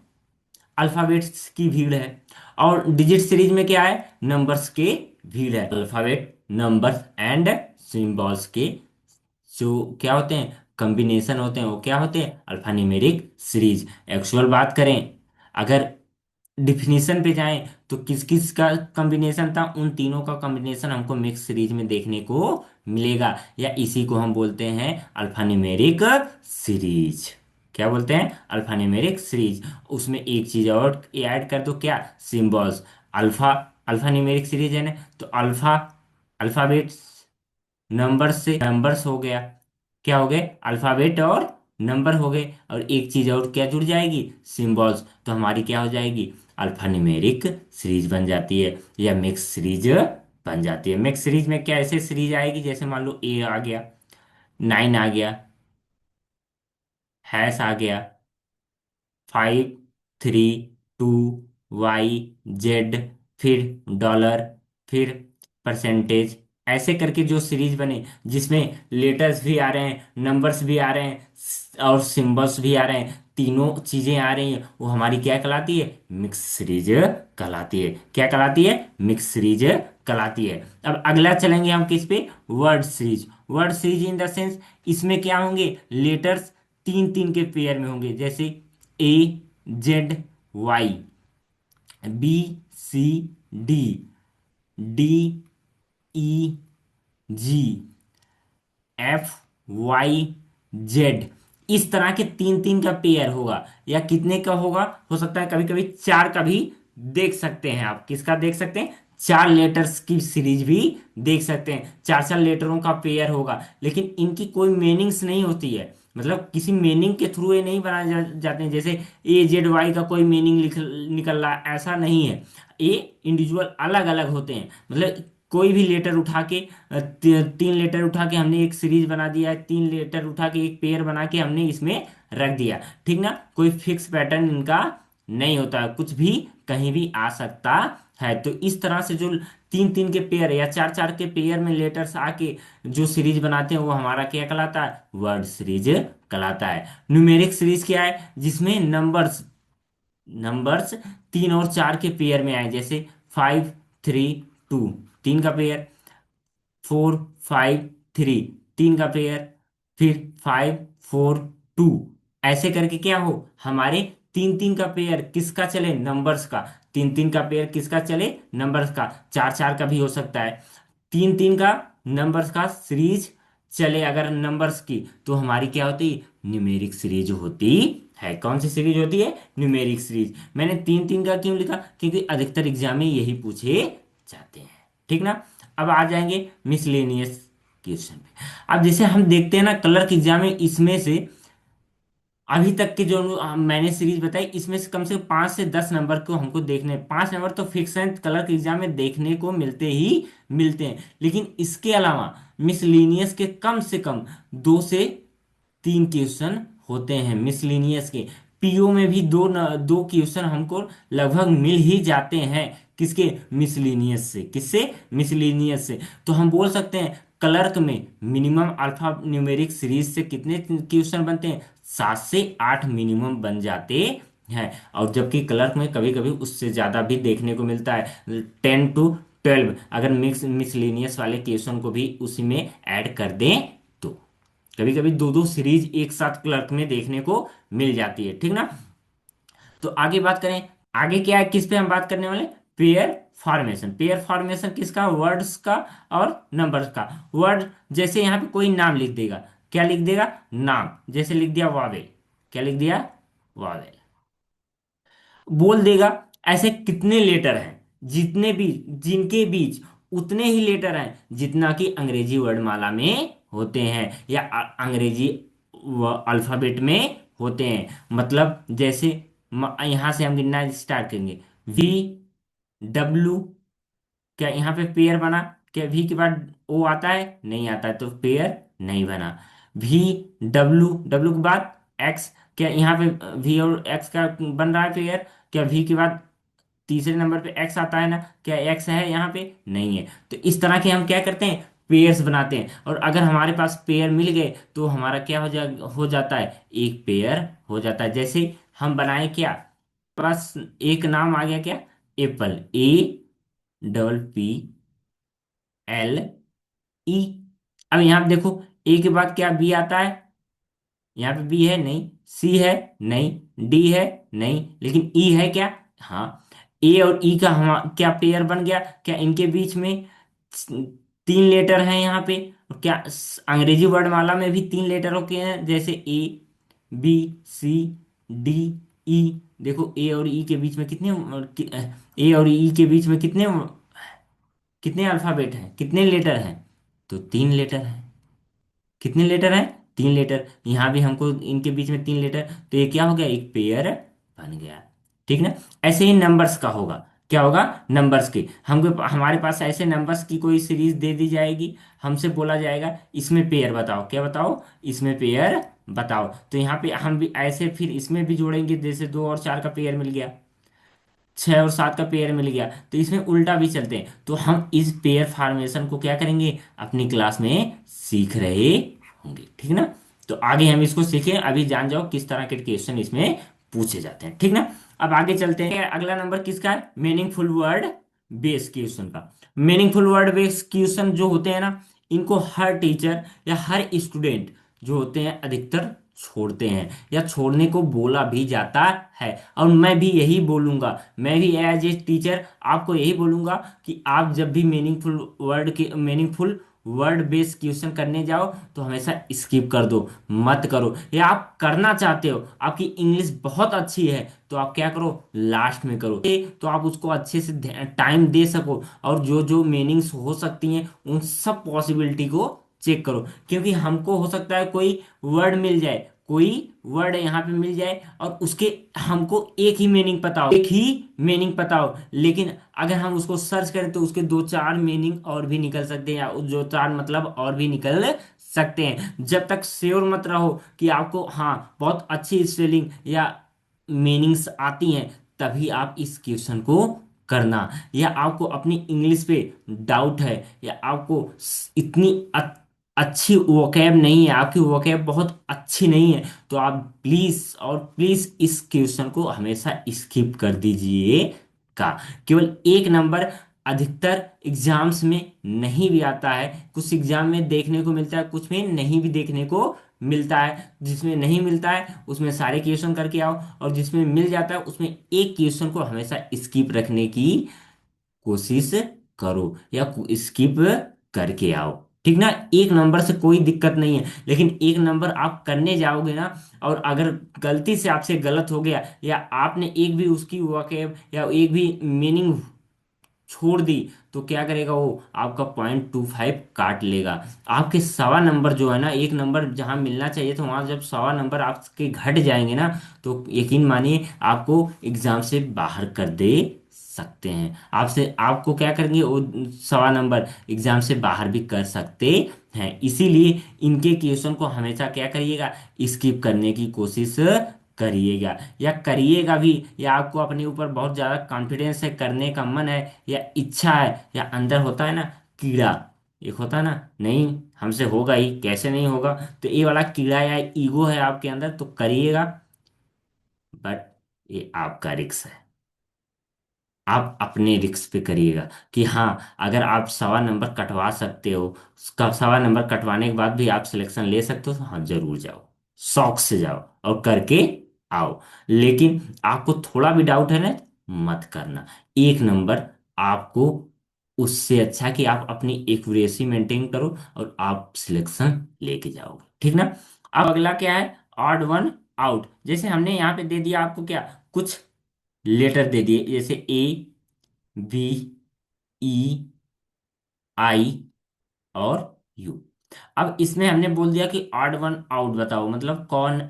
अल्फाबेट्स की भीड़ है, और डिजिट सीरीज में क्या है, नंबर्स के भीड़ है। अल्फाबेट, नंबर्स एंड सिंबल्स के जो क्या होते हैं, कॉम्बिनेशन होते हैं, वो क्या होते हैं, अल्फान्यूमेरिक सीरीज। एक्चुअल बात करें, अगर डिफिनीशन पे जाएं तो किस किस का कॉम्बिनेशन था, उन तीनों का कॉम्बिनेशन हमको मिक्स सीरीज में देखने को मिलेगा, या इसी को हम बोलते हैं अल्फान्यूमेरिक सीरीज। क्या बोलते हैं, अल्फान्यूमेरिक सीरीज। उसमें एक चीज और ऐड कर दो, क्या, सिंबल्स। अल्फा, अल्फान्यूमेरिक सीरीज है ना, तो अल्फा, अल्फाबेट्स, नंबर्स से नंबर्स हो गया, क्या हो गए, अल्फाबेट और नंबर हो गए, और एक चीज और क्या जुड़ जाएगी, सिंबल्स। तो हमारी क्या हो जाएगी, अल्फान्यूमेरिक सीरीज बन जाती है, या मिक्स सीरीज बन जाती है। मिक्स सीरीज में क्या ऐसे सीरीज आएगी, जैसे मान लो ए आ गया, 9 आ गया, हैश आ गया, 5, 3, 2, वाई, जेड, फिर डॉलर, फिर परसेंटेज, ऐसे करके जो सीरीज बने, जिसमें लेटर्स भी आ रहे हैं, नंबर्स भी आ रहे हैं, और सिंबल्स भी आ रहे हैं, तीनों चीजें आ रही हैं, वो हमारी क्या कहलाती है, मिक्स सीरीज कहलाती है। क्या कहलाती है, मिक्स सीरीज कहलाती है। अब अगला चलेंगे हम किस पे, word series. Word series in the sense, इसमें क्या होंगे, लेटर्स तीन तीन के पेयर में होंगे, जैसे ए, जेड, वाई, बी, सी, डी, डी, ई, जी, एफ, वाई, जेड। इस तरह के तीन तीन का पेयर होगा, या कितने का होगा, हो सकता है कभी कभी चार का भी देख सकते हैं आप। किसका देख सकते हैं, चार लेटर्स की सीरीज भी देख सकते हैं, चार चार लेटरों का पेयर होगा, लेकिन इनकी कोई मीनिंग्स नहीं होती है, मतलब किसी मीनिंग के थ्रू ये नहीं बनाए जाते हैं, जैसे ए, जेड, वाई का कोई मीनिंग निकल रहा, ऐसा नहीं है। ये इंडिविजुअल अलग अलग होते हैं, मतलब कोई भी लेटर उठा के 3 लेटर उठा के हमने एक सीरीज बना दिया है, 3 लेटर उठा के एक पेयर बना के हमने इसमें रख दिया। ठीक ना, कोई फिक्स पैटर्न इनका नहीं होता है, कुछ भी कहीं भी आ सकता है। तो इस तरह से जो 3 3 के पेयर या 4 4 के पेयर में लेटर्स आके जो सीरीज बनाते हैं वो हमारा क्या कहलाता है, वर्ड सीरीज कहलाता है। न्यूमेरिक सीरीज क्या है, जिसमें नंबर्स नंबर्स 3 और 4 के पेयर में आए, जैसे 5 3 2, 3 का पेयर, 4 5 3, 3 का पेयर, फिर 5 4 2। ऐसे करके क्या हो, हमारे 3 3 का पेयर किसका चले, नंबर्स का। 3 3 का पेयर किसका चले, नंबर्स का। 4 4 का भी हो सकता है। 3 3 का नंबर्स का सीरीज चले अगर नंबर्स की, तो हमारी क्या होती, न्यूमेरिक सीरीज होती है। कौन सी सीरीज होती है, न्यूमेरिक सीरीज। मैंने 3 3 का क्यों लिखा, क्योंकि अधिकतर एग्जाम में यही पूछे जाते हैं। ठीक ना। अब आ जाएंगे मिसलेनियस क्वेश्चन पे। अब जैसे हम देखते हैं ना क्लर्क एग्जाम में, इसमें से अभी तक के जो मैंने सीरीज बताई, इसमें से कम 5 से 10 नंबर को हमको देखने, 5 नंबर तो फिक्स हैं, क्लर्क एग्जाम में देखने को मिलते ही मिलते हैं। लेकिन इसके अलावा मिसलेनियस के कम से कम 2 से 3 क्वेश्चन होते हैं मिसलेनियस के। पीओ में भी दो क्वेश्चन हमको लगभग मिल ही जाते हैं। किसके, मिसलेनियस से। किससे, मिसलेनियस से। तो हम बोल सकते हैं क्लर्क में मिनिमम अल्फा न्यूमेरिक सीरीज से कितने क्वेश्चन बनते हैं, 7 से 8 मिनिमम बन जाते हैं। और जबकि क्लर्क में कभी कभी उससे ज्यादा भी देखने को मिलता है, 10 to 12, अगर मिसलेनियस वाले क्वेश्चन को भी उसी में ऐड कर दें तो कभी कभी दो दो सीरीज एक साथ क्लर्क में देखने को मिल जाती है। ठीक ना। तो आगे बात करें, आगे क्या है, किस पे हम बात करने वाले, पेयर फॉर्मेशन। पेयर फॉर्मेशन किसका, वर्ड्स का और नंबर्स का। वर्ड, जैसे यहाँ पे कोई नाम लिख देगा, क्या लिख देगा, नाम। जैसे लिख दिया वावेल, क्या लिख दिया, वावेल। बोल देगा ऐसे कितने लेटर हैं, जितने भी, जिनके बीच उतने ही लेटर हैं जितना कि अंग्रेजी वर्णमाला में होते हैं या अंग्रेजी अल्फाबेट में होते हैं। मतलब जैसे यहां से हम गिनना स्टार्ट करेंगे, V W, क्या यहाँ पे पेयर बना, क्या वी के बाद ओ आता है, नहीं आता है, तो पेयर नहीं बना। V W, W के बाद एक्स, क्या यहाँ पे वी और एक्स का बन रहा है पेयर, क्या वी के बाद तीसरे नंबर पे एक्स आता है ना, क्या एक्स है यहाँ पे, नहीं है। तो इस तरह के हम क्या करते हैं, पेयर्स बनाते हैं। और अगर हमारे पास पेयर मिल गए तो हमारा क्या हो जाता है, एक पेयर हो जाता है। जैसे हम बनाए क्या, पास एक नाम आ गया, क्या, एप्पल, APPLE। अब यहाँ पे देखो, ए के बाद क्या बी आता है, यहाँ पे बी है नहीं, सी है नहीं, डी है नहीं, लेकिन ई है क्या, हाँ। ए और ई का हम क्या पेयर बन गया, क्या इनके बीच में 3 लेटर हैं यहाँ पे। और क्या अंग्रेजी वर्णमाला में भी 3 लेटर होके हैं, जैसे A B C D E। देखो ए और ई के बीच में कितने, ए और ई के बीच में कितने कितने अल्फाबेट हैं, कितने लेटर हैं, तो 3 लेटर हैं। कितने लेटर हैं, 3 लेटर। यहाँ भी हमको इनके बीच में 3 लेटर, तो ये क्या हो गया, एक पेयर बन गया। ठीक ना। ऐसे ही नंबर्स का होगा, क्या होगा, नंबर्स के हमको, हमारे पास ऐसे नंबर्स की कोई सीरीज दे दी जाएगी, हमसे बोला जाएगा इसमें पेयर बताओ, क्या बताओ, इसमें पेयर बताओ। तो यहाँ पे हम भी ऐसे फिर इसमें भी जोड़ेंगे, जैसे 2 और 4 का पेयर मिल गया, 6 और 7 का पेयर मिल गया, तो इसमें उल्टा भी चलते हैं। तो हम इस पेयर फॉर्मेशन को क्या करेंगे, अपनी क्लास में सीख रहे होंगे। ठीक ना। तो आगे हम इसको सीखें, अभी जान जाओ किस तरह के क्वेश्चन इसमें पूछे जाते हैं। ठीक ना। अब आगे चलते हैं, अगला नंबर किसका है, मीनिंगफुल वर्ड बेस क्वेश्चन का। मीनिंगफुल वर्ड बेस क्वेश्चन जो होते हैं ना, इनको हर टीचर या हर स्टूडेंट जो होते हैं अधिकतर छोड़ते हैं, या छोड़ने को बोला भी जाता है। और मैं भी यही बोलूंगा, मैं भी एज ए टीचर आपको यही बोलूंगा कि आप जब भी मीनिंगफुल वर्ड बेस्ड क्वेश्चन करने जाओ तो हमेशा स्किप कर दो, मत करो। या आप करना चाहते हो, आपकी इंग्लिश बहुत अच्छी है, तो आप क्या करो, लास्ट में करो, तो आप उसको अच्छे से टाइम दे सको, और जो जो मीनिंग्स हो सकती हैं उन सब पॉसिबिलिटी को चेक करो। क्योंकि हमको हो सकता है कोई वर्ड मिल जाए, कोई वर्ड यहाँ पे मिल जाए और उसके हमको एक ही मीनिंग पता हो, एक ही मीनिंग पता हो, लेकिन अगर हम उसको सर्च करें तो उसके दो चार मीनिंग और भी निकल सकते हैं, या दो चार मतलब और भी निकल सकते हैं। जब तक श्योर मत रहो कि आपको हाँ बहुत अच्छी स्पेलिंग या मीनिंग्स आती हैं, तभी आप इस क्वेश्चन को करना। या आपको अपनी इंग्लिश पे डाउट है, या आपको इतनी अच्छी वोकैब नहीं है, आपकी वोकैब बहुत अच्छी नहीं है, तो आप प्लीज और प्लीज इस क्वेश्चन को हमेशा स्किप कर दीजिए का। केवल एक नंबर अधिकतर एग्जाम्स में नहीं भी आता है, कुछ एग्जाम में देखने को मिलता है, कुछ में नहीं भी देखने को मिलता है। जिसमें नहीं मिलता है उसमें सारे क्वेश्चन करके आओ, और जिसमें मिल जाता है उसमें एक क्वेश्चन को हमेशा स्किप रखने की कोशिश करो, या स्किप करके आओ। ठीक ना, एक नंबर से कोई दिक्कत नहीं है, लेकिन एक नंबर आप करने जाओगे ना, और अगर गलती से आपसे गलत हो गया, या आपने एक भी उसकी वोकैब या एक भी मीनिंग छोड़ दी, तो क्या करेगा वो, आपका 0.25 काट लेगा। आपके सवा नंबर जो है ना, एक नंबर जहां मिलना चाहिए तो वहां जब सवा नंबर आपके घट जाएंगे ना, तो यकीन मानिए आपको एग्जाम से बाहर कर दे सकते हैं। आपसे आपको क्या करेंगे, वो सवा नंबर एग्जाम से बाहर भी कर सकते हैं। इसीलिए इनके क्वेश्चन को हमेशा क्या करिएगा, स्किप करने की कोशिश करिएगा, या करिएगा भी, या आपको अपने ऊपर बहुत ज़्यादा कॉन्फिडेंस है, करने का मन है या इच्छा है, या अंदर होता है ना कीड़ा, एक होता है ना, नहीं हमसे होगा ही, कैसे नहीं होगा, तो ये वाला कीड़ा या ईगो है आपके अंदर, तो करिएगा। बट ये आपका रिक्स है, आप अपने रिस्क पे करिएगा। कि हाँ, अगर आप सवा नंबर कटवा सकते हो, उसका सवा नंबर कटवाने के बाद भी आप सिलेक्शन ले सकते हो, तो हाँ जरूर जाओ, शौक से जाओ और करके आओ। लेकिन आपको थोड़ा भी डाउट है ना, मत करना। एक नंबर आपको, उससे अच्छा कि आप अपनी एक्यूरेसी मेंटेन करो और आप सिलेक्शन लेके जाओगे। ठीक ना। अब अगला क्या है, ऑड वन आउट। जैसे हमने यहाँ पे दे दिया आपको क्या, कुछ लेटर दे दिए, जैसे ए, बी, ई, आई और यू। अब इसमें हमने बोल दिया कि ऑड वन आउट बताओ, मतलब कौन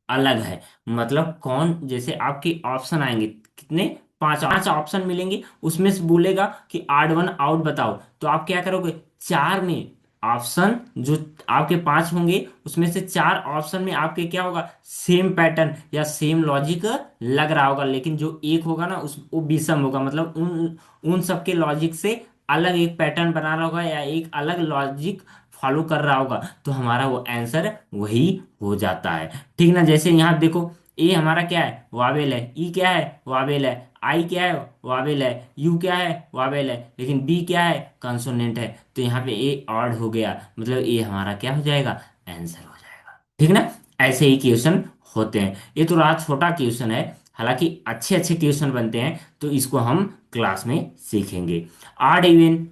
अलग है, मतलब कौन, जैसे आपके ऑप्शन आएंगे कितने, पांच पांच ऑप्शन मिलेंगे, उसमें से बोलेगा कि ऑड वन आउट बताओ, तो आप क्या करोगे, चार में ऑप्शन जो आपके पांच होंगे, उसमें से चार ऑप्शन में आपके क्या होगा, सेम पैटर्न या सेम लॉजिक लग रहा होगा, लेकिन जो एक होगा ना उस वो विषम होगा, मतलब उन उन सबके लॉजिक से अलग एक पैटर्न बना रहा होगा, या एक अलग लॉजिक फॉलो कर रहा होगा, तो हमारा वो आंसर वही हो जाता है। ठीक ना। जैसे यहाँ देखो, ए हमारा क्या है, वावेल है, ई क्या है, वावेल है, आई क्या है, वावेल है, यू क्या है, वावेल है, लेकिन बी क्या है, कंसोनेंट है, तो यहाँ पे ए ऑड हो गया, मतलब ए हमारा क्या हो जाएगा, आंसर हो जाएगा। ठीक ना। ऐसे ही क्वेश्चन होते हैं। ये तो रहा छोटा क्वेश्चन है, हालांकि अच्छे अच्छे क्वेश्चन बनते हैं, तो इसको हम क्लास में सीखेंगे। आड इवन,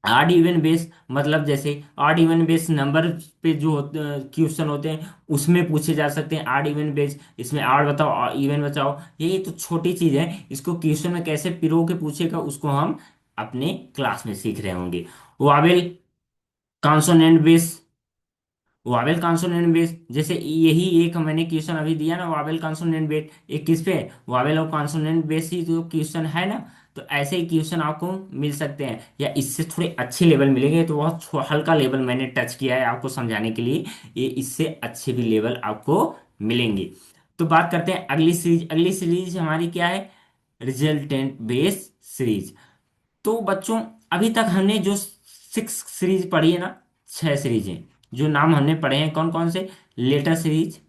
आड इवन बेस मतलब, जैसे आड इवन बेस नंबर पे जो क्वेश्चन होते हैं उसमें पूछे जा सकते हैं आड इवन बेस। इसमें आड बताओ, इवन बताओ, ये तो छोटी चीज है, इसको क्वेश्चन में कैसे पिरो के पूछेगा उसको हम अपने क्लास में सीख रहे होंगे। Wavell consonant base, Wavell consonant base, जैसे यही एक मैंने क्वेश्चन अभी दिया ना, वावेल कॉन्सोनेंट बेस, एक किस पे, वावेल और कॉन्सोनेंट बेस ही तो क्वेश्चन है ना। तो ऐसे ही क्वेश्चन आपको मिल सकते हैं, या इससे थोड़े अच्छे लेवल मिलेंगे, तो बहुत हल्का लेवल मैंने टच किया है आपको समझाने के लिए, ये इससे अच्छे भी लेवल आपको मिलेंगे। तो बात करते हैं अगली सीरीज। अगली सीरीज हमारी क्या है, रिजल्टेंट बेस सीरीज। तो बच्चों, अभी तक हमने जो सिक्स सीरीज पढ़ी है ना, छह सीरीजें, जो नाम हमने पढ़े हैं कौन कौन से, letter series,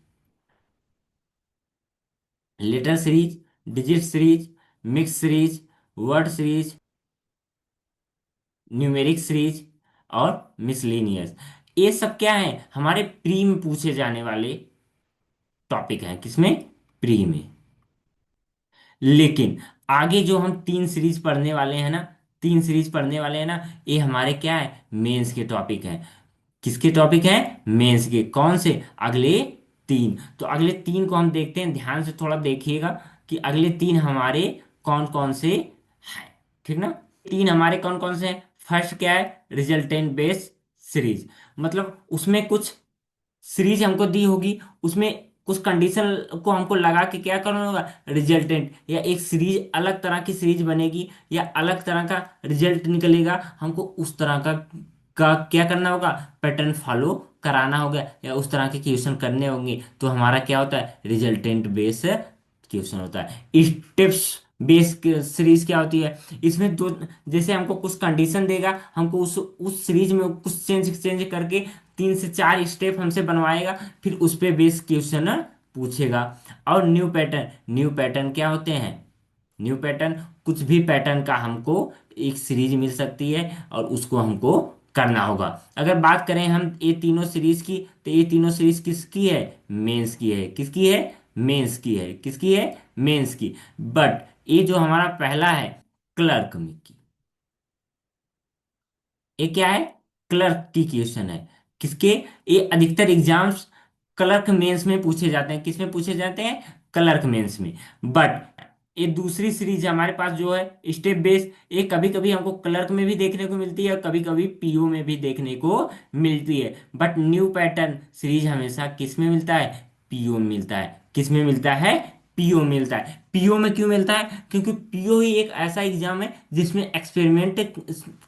letter series, digit series, mix series, word series, numeric series और मिसलेनियस। ये सब क्या है, हमारे प्री में पूछे जाने वाले टॉपिक हैं, किसमें, प्री में। लेकिन आगे जो हम तीन सीरीज पढ़ने वाले हैं ना, तीन सीरीज पढ़ने वाले हैं ना, ये हमारे क्या है, मेंस के टॉपिक हैं। किसके टॉपिक हैं, मेंस के। कौन से, अगले तीन। तो अगले तीन को हम देखते हैं, ध्यान से थोड़ा देखिएगा कि अगले तीन हमारे कौन कौन से हैं। ठीक ना। तीन हमारे कौन कौन से हैं, फर्स्ट क्या है, रिजल्टेंट बेस्ड सीरीज, मतलब उसमें कुछ सीरीज हमको दी होगी, उसमें कुछ कंडीशन को हमको लगा के क्या करना होगा, रिजल्टेंट, या एक सीरीज अलग तरह की सीरीज बनेगी या अलग तरह का रिजल्ट निकलेगा, हमको उस तरह का क्या करना होगा, पैटर्न फॉलो कराना होगा या उस तरह के क्वेश्चन करने होंगे। तो हमारा क्या होता है, रिजल्टेंट बेस क्वेश्चन होता है। स्टेप्स बेस सीरीज क्या होती है, इसमें दो, जैसे हमको कुछ कंडीशन देगा, हमको उस सीरीज में कुछ चेंज चेंज करके 3 से 4 स्टेप हमसे बनवाएगा, फिर उस पे बेस क्वेश्चन पूछेगा। और न्यू पैटर्न क्या होते हैं, न्यू पैटर्न कुछ भी पैटर्न का हमको एक सीरीज मिल सकती है और उसको हमको करना होगा। अगर बात करें हम ये तीनों सीरीज की, तो ये तीनों सीरीज किसकी है, मेंस की है। किसकी है, मेंस की है। किसकी है, मेंस की। बट ये जो हमारा पहला है, क्लर्क में की, ये क्या है, क्लर्क की क्वेश्चन है। किसके, ये अधिकतर एग्जाम्स क्लर्क मेंस में पूछे जाते हैं। किस में पूछे जाते हैं, क्लर्क मेंस में। बट ये दूसरी सीरीज हमारे पास जो है स्टेप बेस, ये कभी कभी हमको क्लर्क में भी देखने को मिलती है और कभी कभी पीओ में भी देखने को मिलती है। बट न्यू पैटर्न सीरीज हमेशा किस में मिलता है, पीओ में मिलता है। किस में मिलता है, पीओ मिलता है। पीओ में क्यों मिलता है, क्योंकि पीओ ही एक ऐसा एग्जाम है जिसमें एक्सपेरिमेंट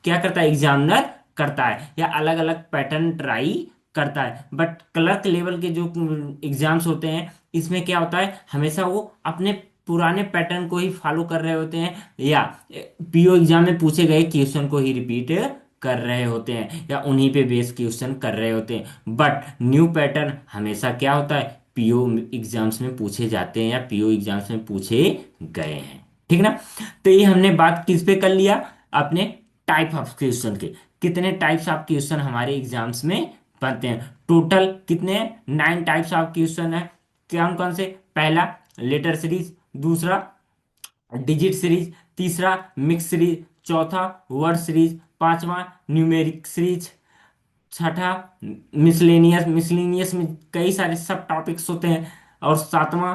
क्या करता है, एग्जामिनर करता है या अलग अलग पैटर्न ट्राई करता है। बट क्लर्क लेवल के जो एग्जाम्स होते हैं, इसमें क्या होता है, हमेशा वो अपने पुराने पैटर्न को ही फॉलो कर रहे होते हैं या पीओ एग्जाम में पूछे गए क्वेश्चन को ही रिपीट कर रहे होते हैं या उन्हीं पे बेस क्वेश्चन कर रहे होते हैं। बट न्यू पैटर्न हमेशा क्या होता है, पीओ एग्जाम्स में पूछे जाते हैं या पीओ एग्जाम्स में पूछे गए हैं। ठीक ना। तो ये हमने बात किस पे कर लिया, अपने टाइप ऑफ क्वेश्चन के। कितने टाइप्स ऑफ क्वेश्चन हमारे एग्जाम्स में बनते हैं, टोटल कितने, 9 टाइप्स ऑफ क्वेश्चन है। कौन कौन से, पहला लेटर सीरीज, दूसरा डिजिट सीरीज, तीसरा मिक्स सीरीज, चौथा वर्ड सीरीज, पांचवा न्यूमेरिक सीरीज, छठा मिसलेनियस, मिसलेनियस में कई सारे सब टॉपिक्स होते हैं, और सातवां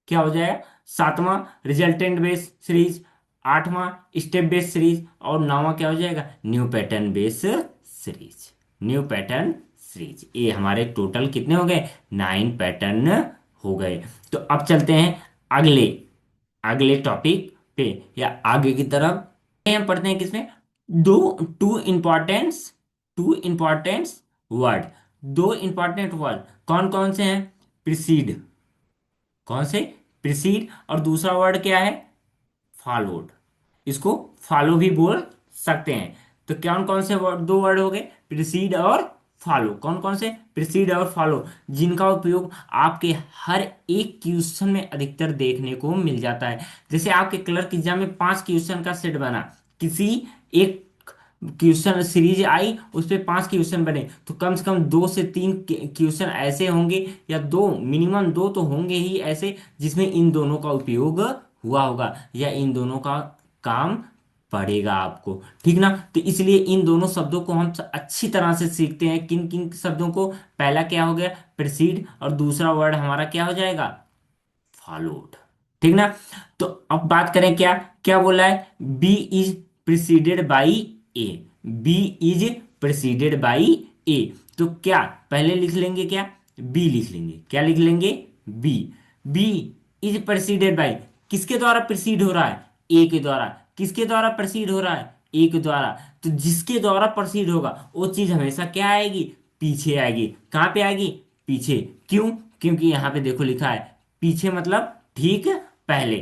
क्या हो जाएगा, सातवां रिजल्टेंट बेस सीरीज, आठवां स्टेप बेस सीरीज, और नौवां क्या हो जाएगा, new pattern base series. New pattern series, ये हमारे टोटल कितने हो गए, 9 पैटर्न हो गए। तो अब चलते हैं अगले अगले टॉपिक पे या आगे की तरफ। हम पढ़ते हैं किसमें, दो two importance two importance word, दो इंपॉर्टेंट वर्ड कौन कौन से हैं, प्रिसीड, कौन से, प्रिसीड, और दूसरा वर्ड क्या है, फॉलोड। इसको फॉलो भी बोल सकते हैं। तो कौन कौन से वर्ड, दो वर्ड हो गए, प्रिसीड और फॉलो। कौन कौन से, प्रिसीड और फॉलो, जिनका उपयोग आपके हर एक क्वेश्चन में अधिकतर देखने को मिल जाता है। जैसे आपके क्लर्क एग्जाम में 5 क्वेश्चन का सेट बना, किसी एक क्वेश्चन सीरीज आई, उस पे 5 क्वेश्चन बने, तो कम से कम 2 से 3 क्वेश्चन ऐसे होंगे, या दो, मिनिमम दो तो होंगे ही ऐसे, जिसमें इन दोनों का उपयोग हुआ होगा या इन दोनों का काम पड़ेगा आपको। ठीक ना। तो इसलिए इन दोनों शब्दों को हम अच्छी तरह से सीखते हैं। किन किन शब्दों को, पहला क्या हो गया, प्रिसीड, और दूसरा वर्ड हमारा क्या हो जाएगा, फॉलोड। ठीक ना। तो अब बात करें, क्या क्या बोला है, B is preceded by A, B is preceded by A. तो क्या पहले लिख लेंगे, क्या बी लिख लेंगे, क्या लिख लेंगे, B. B is preceded by, किसके द्वारा प्रिसीड हो रहा है, ए के द्वारा। किसके द्वारा प्रोसीड हो रहा है, ए के द्वारा। तो जिसके द्वारा प्रोसीड होगा वो चीज हमेशा क्या आएगी, पीछे आएगी। कहाँ पे आएगी, पीछे। क्यों, क्योंकि यहाँ पे देखो लिखा है, पीछे मतलब ठीक पहले।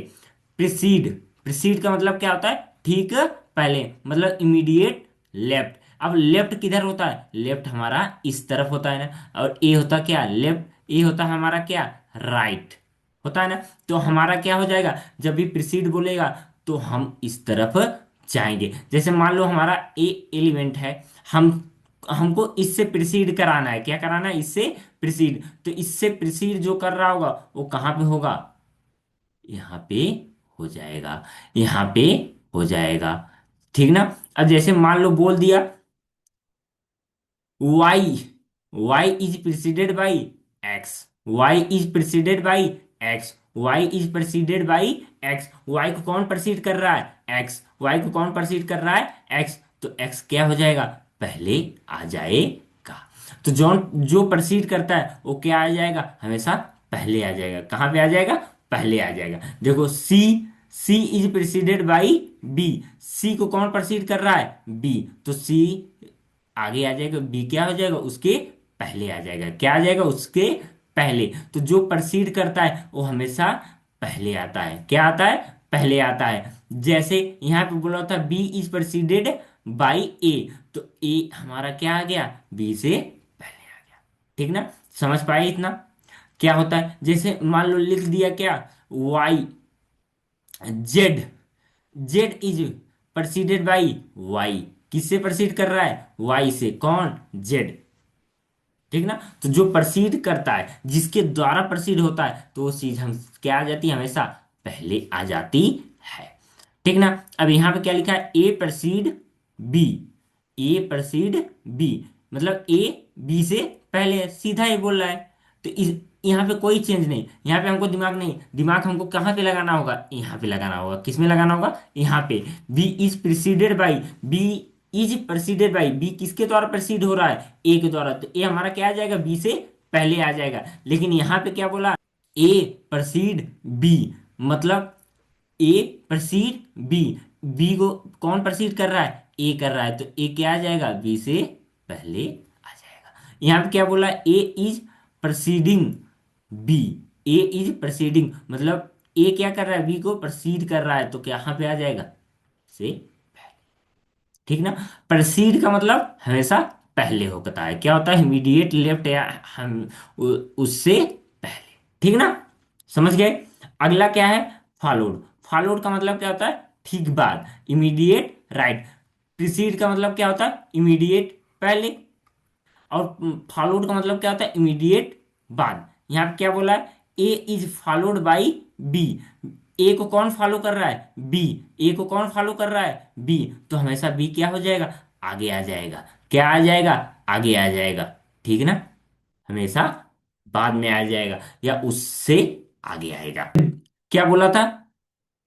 प्रिसीड, प्रिसीड का मतलब क्या होता है, ठीक पहले, मतलब इमीडिएट लेफ्ट। अब लेफ्ट किधर होता है, लेफ्ट हमारा इस तरफ होता है ना, और ए होता क्या, लेफ्ट, ए होता है हमारा क्या, राइट होता है ना। तो हमारा क्या हो जाएगा, जब भी प्रिसीड बोलेगा तो हम इस तरफ जाएंगे। जैसे मान लो हमारा ए एलिमेंट है, हम हमको इससे प्रिसीड कराना है, क्या कराना है, इससे प्रिसीड। तो इससे प्रिसीड जो कर रहा होगा वो कहाँ पे होगा, यहाँ पे हो जाएगा, यहाँ पे हो जाएगा। ठीक ना। अब जैसे मान लो बोल दिया, y, y is preceded by x, y is preceded by x, y is preceded by x, y को कौन प्रेसिड कर रहा है, x, y को कौन प्रेसिड कर रहा है, x। तो x क्या हो जाएगा, पहले आ जाएगा। तो जो जो प्रोसीड करता है वो क्या आ जाएगा, हमेशा पहले आ जाएगा। कहाँ पे आ जाएगा, पहले आ जाएगा। देखो सी, सी इज प्रेसिडेड बाई बी, सी को कौन प्रोसीड कर रहा है, बी, तो सी आगे आ जाएगा, बी क्या हो जाएगा, उसके पहले आ जाएगा। क्या आ जाएगा, उसके पहले। तो जो प्रोसीड करता है वो हमेशा पहले आता है। क्या आता है, पहले आता है। जैसे यहाँ पे बोला था B is preceded by A, तो ए हमारा क्या आ गया, बी से पहले आ गया। ठीक ना, समझ पाए इतना। क्या होता है, जैसे मान लो लिख दिया क्या, Y, Z, Z is preceded by Y, किससे प्रोसीड कर रहा है, वाई से। कौन, जेड। ठीक ना, तो जो प्रोसीड करता है, जिसके द्वारा प्रोसीड होता है, तो वो चीज हम क्या आ जाती है, हमेशा पहले आ जाती है। ठीक ना। अब यहां पे क्या लिखा है, ए प्रोसीड बी, ए प्रोसीड बी, मतलब ए बी से पहले है, सीधा ही बोल रहा है। तो इस यहाँ पे कोई चेंज नहीं, यहाँ पे हमको दिमाग नहीं, दिमाग हमको कहाँ पे लगाना होगा, यहाँ पे लगाना होगा। किस में लगाना होगा, यहाँ पे। B is preceded by, B is preceded by, B किसके द्वारा प्रेसिड हो रहा है, ए के द्वारा, तो ए हमारा क्या आ जाएगा, बी से पहले आ जाएगा। लेकिन यहां पे क्या बोला, ए प्रेसिड बी, मतलब ए प्रेसिड बी, बी को कौन प्रेसिड कर रहा है, ए कर रहा है, तो ए क्या आ जाएगा, बी से पहले आ जाएगा। यहां पे क्या बोला, A is preceding B, A is preceding, मतलब ए क्या कर रहा है, बी को प्रेसिड कर रहा है, तो क्या यहां पे आ जाएगा, से। ठीक ना, प्रोसीड का मतलब हमेशा पहले होता है। क्या होता है, इमीडिएट लेफ्ट, या हम उससे पहले। ठीक ना, समझ गए। अगला क्या है, फॉलोड। फॉलोड का मतलब क्या होता है, ठीक बाद, इमीडिएट राइट। प्रीसीड का मतलब क्या होता है, इमीडिएट पहले। और फॉलोड का मतलब क्या होता है, इमीडिएट बाद। यहाँ पे क्या बोला है, ए इज फॉलोड बाई बी, ए को कौन फॉलो कर रहा है, बी, ए को कौन फॉलो कर रहा है, बी, तो हमेशा बी क्या हो जाएगा, आगे आ जाएगा। क्या आ जाएगा, आगे आ जाएगा। ठीक ना, हमेशा बाद में आ जाएगा या उससे आगे आएगा। क्या बोला था,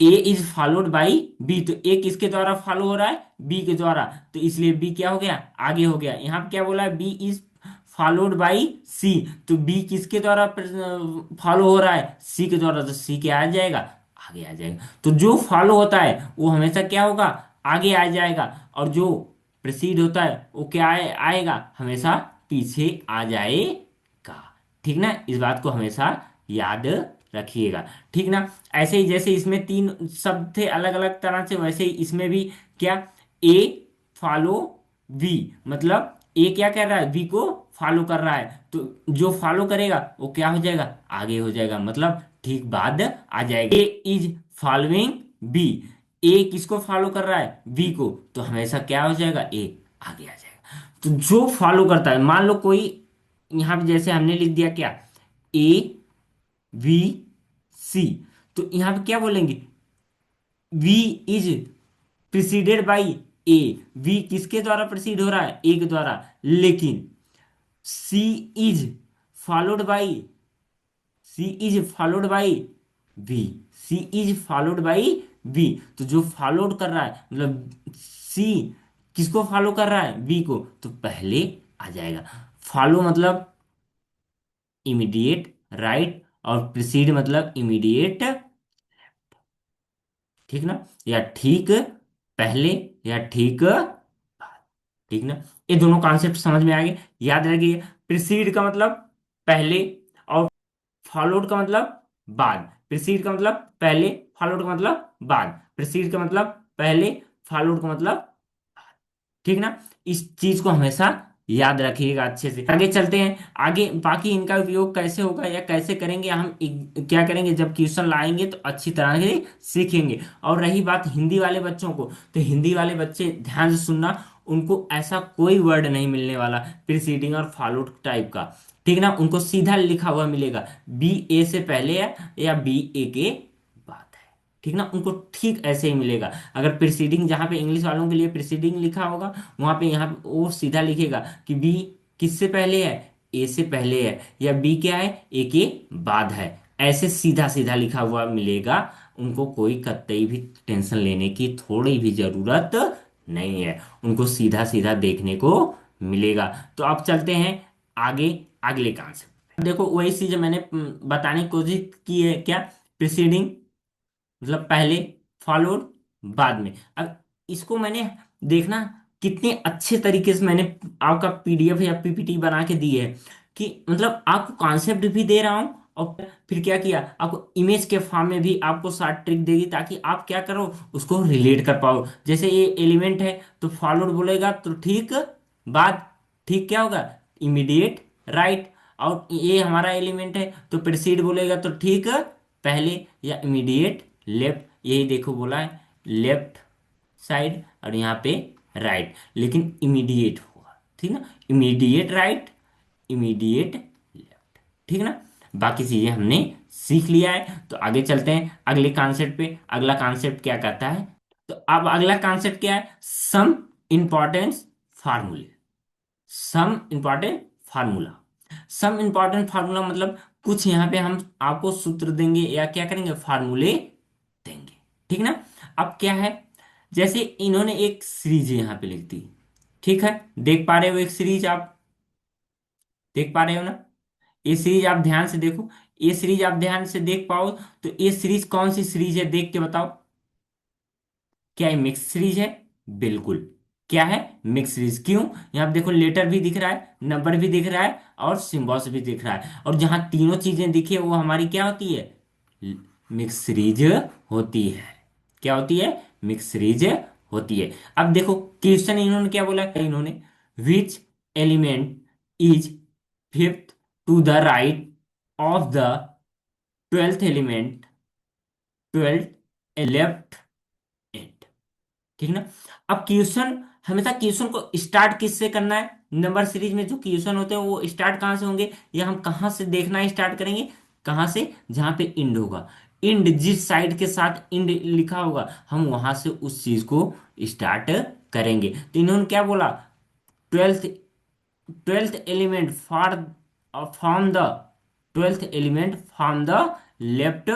ए इज फॉलोड बाई बी, तो ए किसके द्वारा फॉलो हो रहा है, बी के द्वारा, तो इसलिए बी क्या हो गया, आगे हो गया। यहाँ पे क्या बोला है, बी इज फॉलोड बाई सी, तो बी किसके द्वारा फॉलो हो रहा है, सी के द्वारा, तो सी क्या आ जाएगा, आगे आ जाएगा। तो जो फॉलो होता है वो हमेशा क्या होगा, आगे आ जाएगा। और जो प्रीसीड होता है वो क्या आएगा, हमेशा पीछे आ जाएगा। ठीक ना, इस बात को हमेशा याद रखिएगा। ठीक ना, ऐसे ही जैसे इसमें तीन शब्द थे अलग अलग तरह से, वैसे ही इसमें भी क्या, ए फॉलो वी, मतलब ए क्या कर रहा है, बी को फॉलो कर रहा है, तो जो फॉलो करेगा वो क्या हो जाएगा, आगे हो जाएगा, मतलब ठीक बाद आ जाएगा। ए इज फॉलोइंग बी, ए किसको फॉलो कर रहा है, बी को, तो हमेशा क्या हो जाएगा, ए आगे आ जाएगा। तो जो फॉलो करता है, मान लो कोई, यहां पे जैसे हमने लिख दिया क्या, ए वी सी, तो यहां पे क्या बोलेंगे, V is preceded by A, V किसके द्वारा प्रिसीड हो रहा है, ए के द्वारा। लेकिन C is followed by, C is followed by B, C is followed by B, तो जो फॉलोड कर रहा है, मतलब सी किसको फॉलो कर रहा है, बी को, तो पहले आ जाएगा। फॉलो मतलब इमीडिएट राइट, और प्रिसीड मतलब इमीडिएट, ठीक ना, या ठीक पहले, या ठीक बाद। ठीक ना, ये दोनों कॉन्सेप्ट समझ में आ गए। याद रखिए, प्रिसीड का मतलब पहले, और फॉलोड का मतलब बाद। प्रिसीड का मतलब पहले, फॉलोड का मतलब बाद। प्रिसीड का मतलब पहले, फॉलोड का मतलब, ठीक ना, इस चीज को हमेशा याद रखिएगा अच्छे से। आगे चलते हैं, आगे बाकी इनका उपयोग कैसे होगा या कैसे करेंगे, हम क्या करेंगे, जब क्वेश्चन लाएंगे तो अच्छी तरह से सीखेंगे। और रही बात हिंदी वाले बच्चों को, तो हिंदी वाले बच्चे ध्यान से सुनना, उनको ऐसा कोई वर्ड नहीं मिलने वाला प्रीसीडिंग और फॉलोड टाइप का। ठीक ना, उनको सीधा लिखा हुआ मिलेगा, बी ए से पहले है या बी ए के बाद है। ठीक ना, उनको ठीक ऐसे ही मिलेगा। अगर प्रीसीडिंग, जहाँ पे इंग्लिश वालों के लिए प्रीसीडिंग लिखा होगा, वहां पे यहाँ पे वो सीधा लिखेगा कि बी किससे पहले है, ए से पहले है, या बी क्या है, ए के बाद है। ऐसे सीधा सीधा लिखा हुआ मिलेगा। उनको कोई कतई भी टेंशन लेने की थोड़ी भी जरूरत नहीं है, उनको सीधा सीधा देखने को मिलेगा। तो अब चलते हैं आगे, अगले कॉन्सेप्ट। देखो वही चीज मैंने बताने की कोशिश की है क्या, प्रिसीडिंग मतलब पहले, फॉलोड बाद में। अब इसको मैंने देखना कितने अच्छे तरीके से मैंने आपका पीडीएफ या पीपीटी बना के दी है, कि मतलब आपको कॉन्सेप्ट भी दे रहा हूं, और फिर क्या किया, आपको इमेज के फॉर्म में भी आपको साथ ट्रिक देगी, ताकि आप क्या करो, उसको रिलेट कर पाओ। जैसे ये एलिमेंट है तो फॉलोड बोलेगा तो ठीक बाद, ठीक क्या होगा, इमीडिएट राइट। और ये हमारा एलिमेंट है तो प्रीसीड बोलेगा तो ठीक पहले या इमीडिएट लेफ्ट, यही देखो बोला है लेफ्ट साइड, और यहाँ पे राइट, लेकिन इमीडिएट होगा, ठीक ना, इमीडिएट राइट, इमीडिएट लेफ्ट, ठीक ना। बाकी चीजें हमने सीख लिया है, तो आगे चलते हैं अगले कॉन्सेप्ट पे। अगला कॉन्सेप्ट क्या कहता है, तो अब अगला कॉन्सेप्ट क्या है, सम इंपॉर्टेंस फार्मूले। Some important formula, some important formula मतलब कुछ यहाँ पे हम आपको सूत्र देंगे या क्या करेंगे, फार्मूले देंगे, ठीक ना। अब क्या है, जैसे इन्होंने एक सीरीज यहाँ पे लिख दी, ठीक है, देख पा रहे हो एक सीरीज आप, देख पा रहे हो ना, ये सीरीज आप ध्यान से देखो, ये सीरीज आप ध्यान से देख पाओ, तो ये सीरीज कौन सी सीरीज है देख के बताओ, क्या ये मिक्स सीरीज है, बिल्कुल, क्या है, मिक्स सीरीज। क्यों, यहाँ पे देखो लेटर भी दिख रहा है, नंबर भी दिख रहा है, और सिंबल्स भी दिख रहा है, और जहां तीनों चीजें दिखे वो हमारी क्या होती है, मिक्स सीरीज होती है। क्या होती है, मिक्स सीरीज होती है। अब देखो क्वेश्चन इन्होंने क्या बोला, इन्होंने which element is fifth to the right of the twelfth element, twelfth left at, ठीक ना। अब क्वेश्चन, हमेशा क्वेश्चन को स्टार्ट किससे करना है, नंबर सीरीज में जो क्वेश्चन होते हैं वो स्टार्ट कहाँ से होंगे, या हम कहाँ से देखना स्टार्ट करेंगे, कहाँ से, जहां पे इंड होगा, इंड जिस साइड के साथ इंड लिखा होगा हम वहां से उस चीज को स्टार्ट करेंगे। तो इन्होंने क्या बोला, twelfth, twelfth element for from the, twelfth element from the left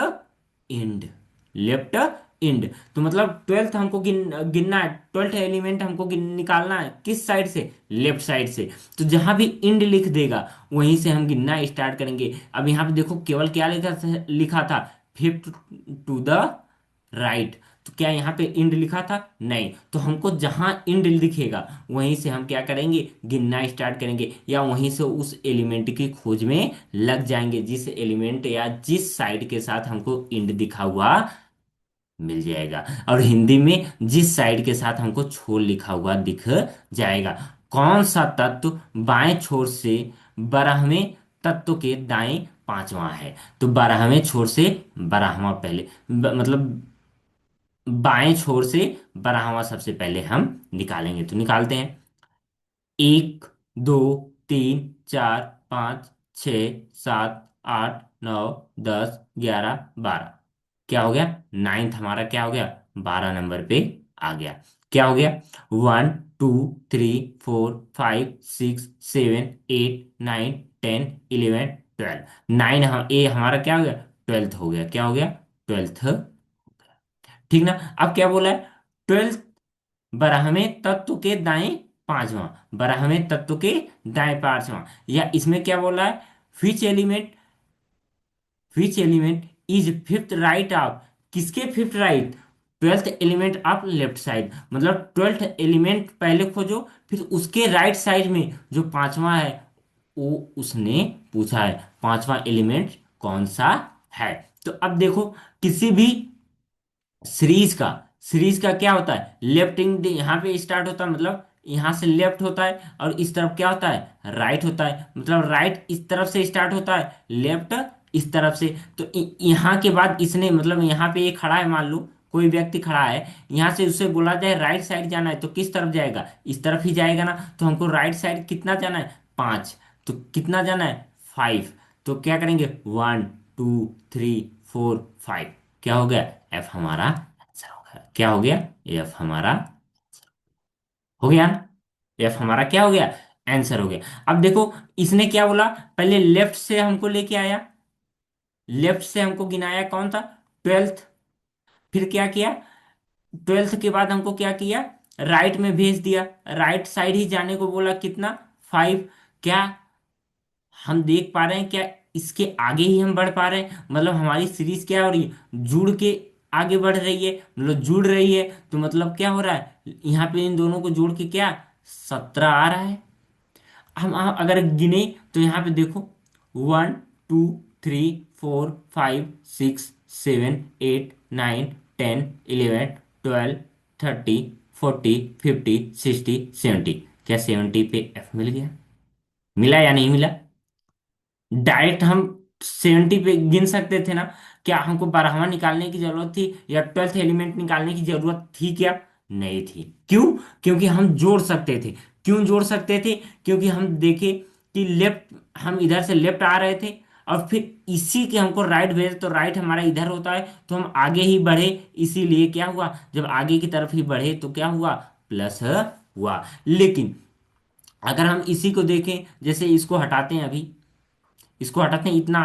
and, left and, तो मतलब ट्वेल्थ हमको गिनना है, ट्वेल्थ एलिमेंट हमको निकालना है किस साइड से, लेफ्ट साइड से। तो जहां भी इंड लिख देगा वहीं से हम गिनना स्टार्ट करेंगे। अब यहाँ पे देखो केवल क्या लिखा था, फिफ्थ टू द राइट, तो क्या यहाँ पे इंड लिखा था, नहीं, तो हमको जहां इंड दिखेगा वहीं से हम क्या करेंगे, गिनना स्टार्ट करेंगे, या वहीं से उस एलिमेंट की खोज में लग जाएंगे, जिस एलिमेंट या जिस साइड के साथ हमको इंड दिखा हुआ मिल जाएगा। और हिंदी में जिस साइड के साथ हमको छोर लिखा हुआ दिख जाएगा। कौन सा तत्व बाएं छोर से बारहवें तत्व के दाएं पांचवा है, तो बारहवें छोर से बारहवां पहले, मतलब बाएं छोर से बारहवां सबसे पहले हम निकालेंगे, तो निकालते हैं, एक, दो, तीन, चार, पाँच, छ, सात, आठ, नौ, 10, 11, 12, क्या हो गया, नाइन्थ हमारा क्या हो गया, 12 नंबर पे आ गया। क्या हो गया, 1 2 3 4 5 6 7 8 9 10 11 12, नाइन हम ए हमारा क्या हो गया, ट्वेल्थ हो गया, क्या हो गया, ट्वेल्थ, ठीक ना। अब क्या बोला है, ट्वेल्थ बारहवें तत्व के दाएं पांचवा, बारहवें तत्व के दाएं पांचवा, या इसमें क्या बोला है, which element, which element is fifth right of, किसके fifth right, twelfth element of left side, मतलब ट्वेल्थ एलिमेंट पहले खोजो, फिर उसके राइट साइड में जो पांचवा है वो उसने पूछा है, पांचवा एलिमेंट कौन सा है। तो अब देखो किसी भी सीरीज का, सीरीज का क्या होता है, लेफ्ट इंड यहाँ पे स्टार्ट होता है, मतलब यहाँ से लेफ्ट होता है, और इस तरफ क्या होता है, राइट होता है, मतलब राइट इस तरफ से स्टार्ट होता है, लेफ्ट इस तरफ से। तो यहाँ के बाद इसने, मतलब यहाँ पे ये खड़ा है, मान लो कोई व्यक्ति खड़ा है, यहाँ से उसे बोला जाए राइट साइड जाना है, तो किस तरफ जाएगा, इस तरफ ही जाएगा ना। तो हमको राइट साइड कितना जाना है, 5, तो कितना जाना है, 5, तो क्या करेंगे, 1 2 3 4 5, क्या हो गया, एफ हमारा आंसर हो गया। क्या हो गया, एफ हमारा हो गया ना, एफ हमारा क्या हो गया, आंसर हो गया। अब देखो इसने क्या बोला, पहले लेफ्ट से हमको लेके आया, लेफ्ट से हमको गिनाया कौन था, ट्वेल्थ, फिर क्या किया, ट्वेल्थ के बाद हमको क्या किया, राइट में भेज दिया, राइट साइड ही जाने को बोला, कितना, 5। क्या हम देख पा रहे हैं क्या इसके आगे ही हम बढ़ पा रहे हैं? मतलब हमारी सीरीज क्या हो रही है, जुड़ के आगे बढ़ रही है, मतलब जुड़ रही है। तो मतलब क्या हो रहा है यहाँ पे, इन दोनों को जोड़ के क्या 17 आ रहा है। हम अगर गिने तो यहाँ पे देखो, 1 2 3 4 5 6 7 8 9 10 11 12 13 14 15 16 17। क्या 70 पे एफ मिल गया? मिला या नहीं मिला? डायरेक्ट हम 70 पे गिन सकते थे ना। क्या हमको बारहवां निकालने की जरूरत थी या ट्वेल्थ एलिमेंट निकालने की जरूरत थी क्या? नहीं थी। क्यों? क्योंकि हम जोड़ सकते थे। क्यों जोड़ सकते थे? क्योंकि हम देखे कि लेफ्ट, हम इधर से लेफ्ट आ रहे थे और फिर इसी के हमको राइट भेजे, तो राइट हमारा इधर होता है, तो हम आगे ही बढ़े। इसीलिए क्या हुआ, जब आगे की तरफ ही बढ़े तो क्या हुआ, प्लस हुआ। लेकिन अगर हम इसी को देखें, जैसे इसको हटाते हैं अभी, इसको हटाते हैं, इतना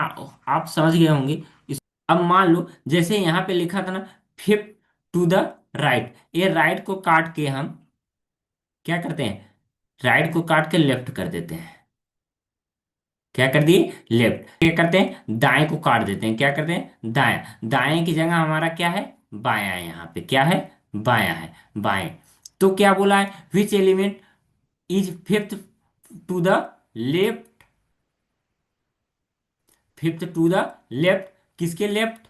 आप समझ गए होंगे। इस अब मान लो जैसे यहाँ पे लिखा था ना, फिफ्थ टू द राइट, ये राइट को काट के हम क्या करते हैं, राइट को काट के लेफ्ट कर देते हैं। क्या कर दिए, लेफ्ट। क्या करते हैं, दाएं को काट देते हैं, क्या करते हैं, दाएं। दाएं की जगह हमारा क्या है, बायां है। यहाँ पे क्या है, बायां है, बाएं। तो क्या बोला है, which element is fifth to the left, fifth to the left, किसके लेफ्ट,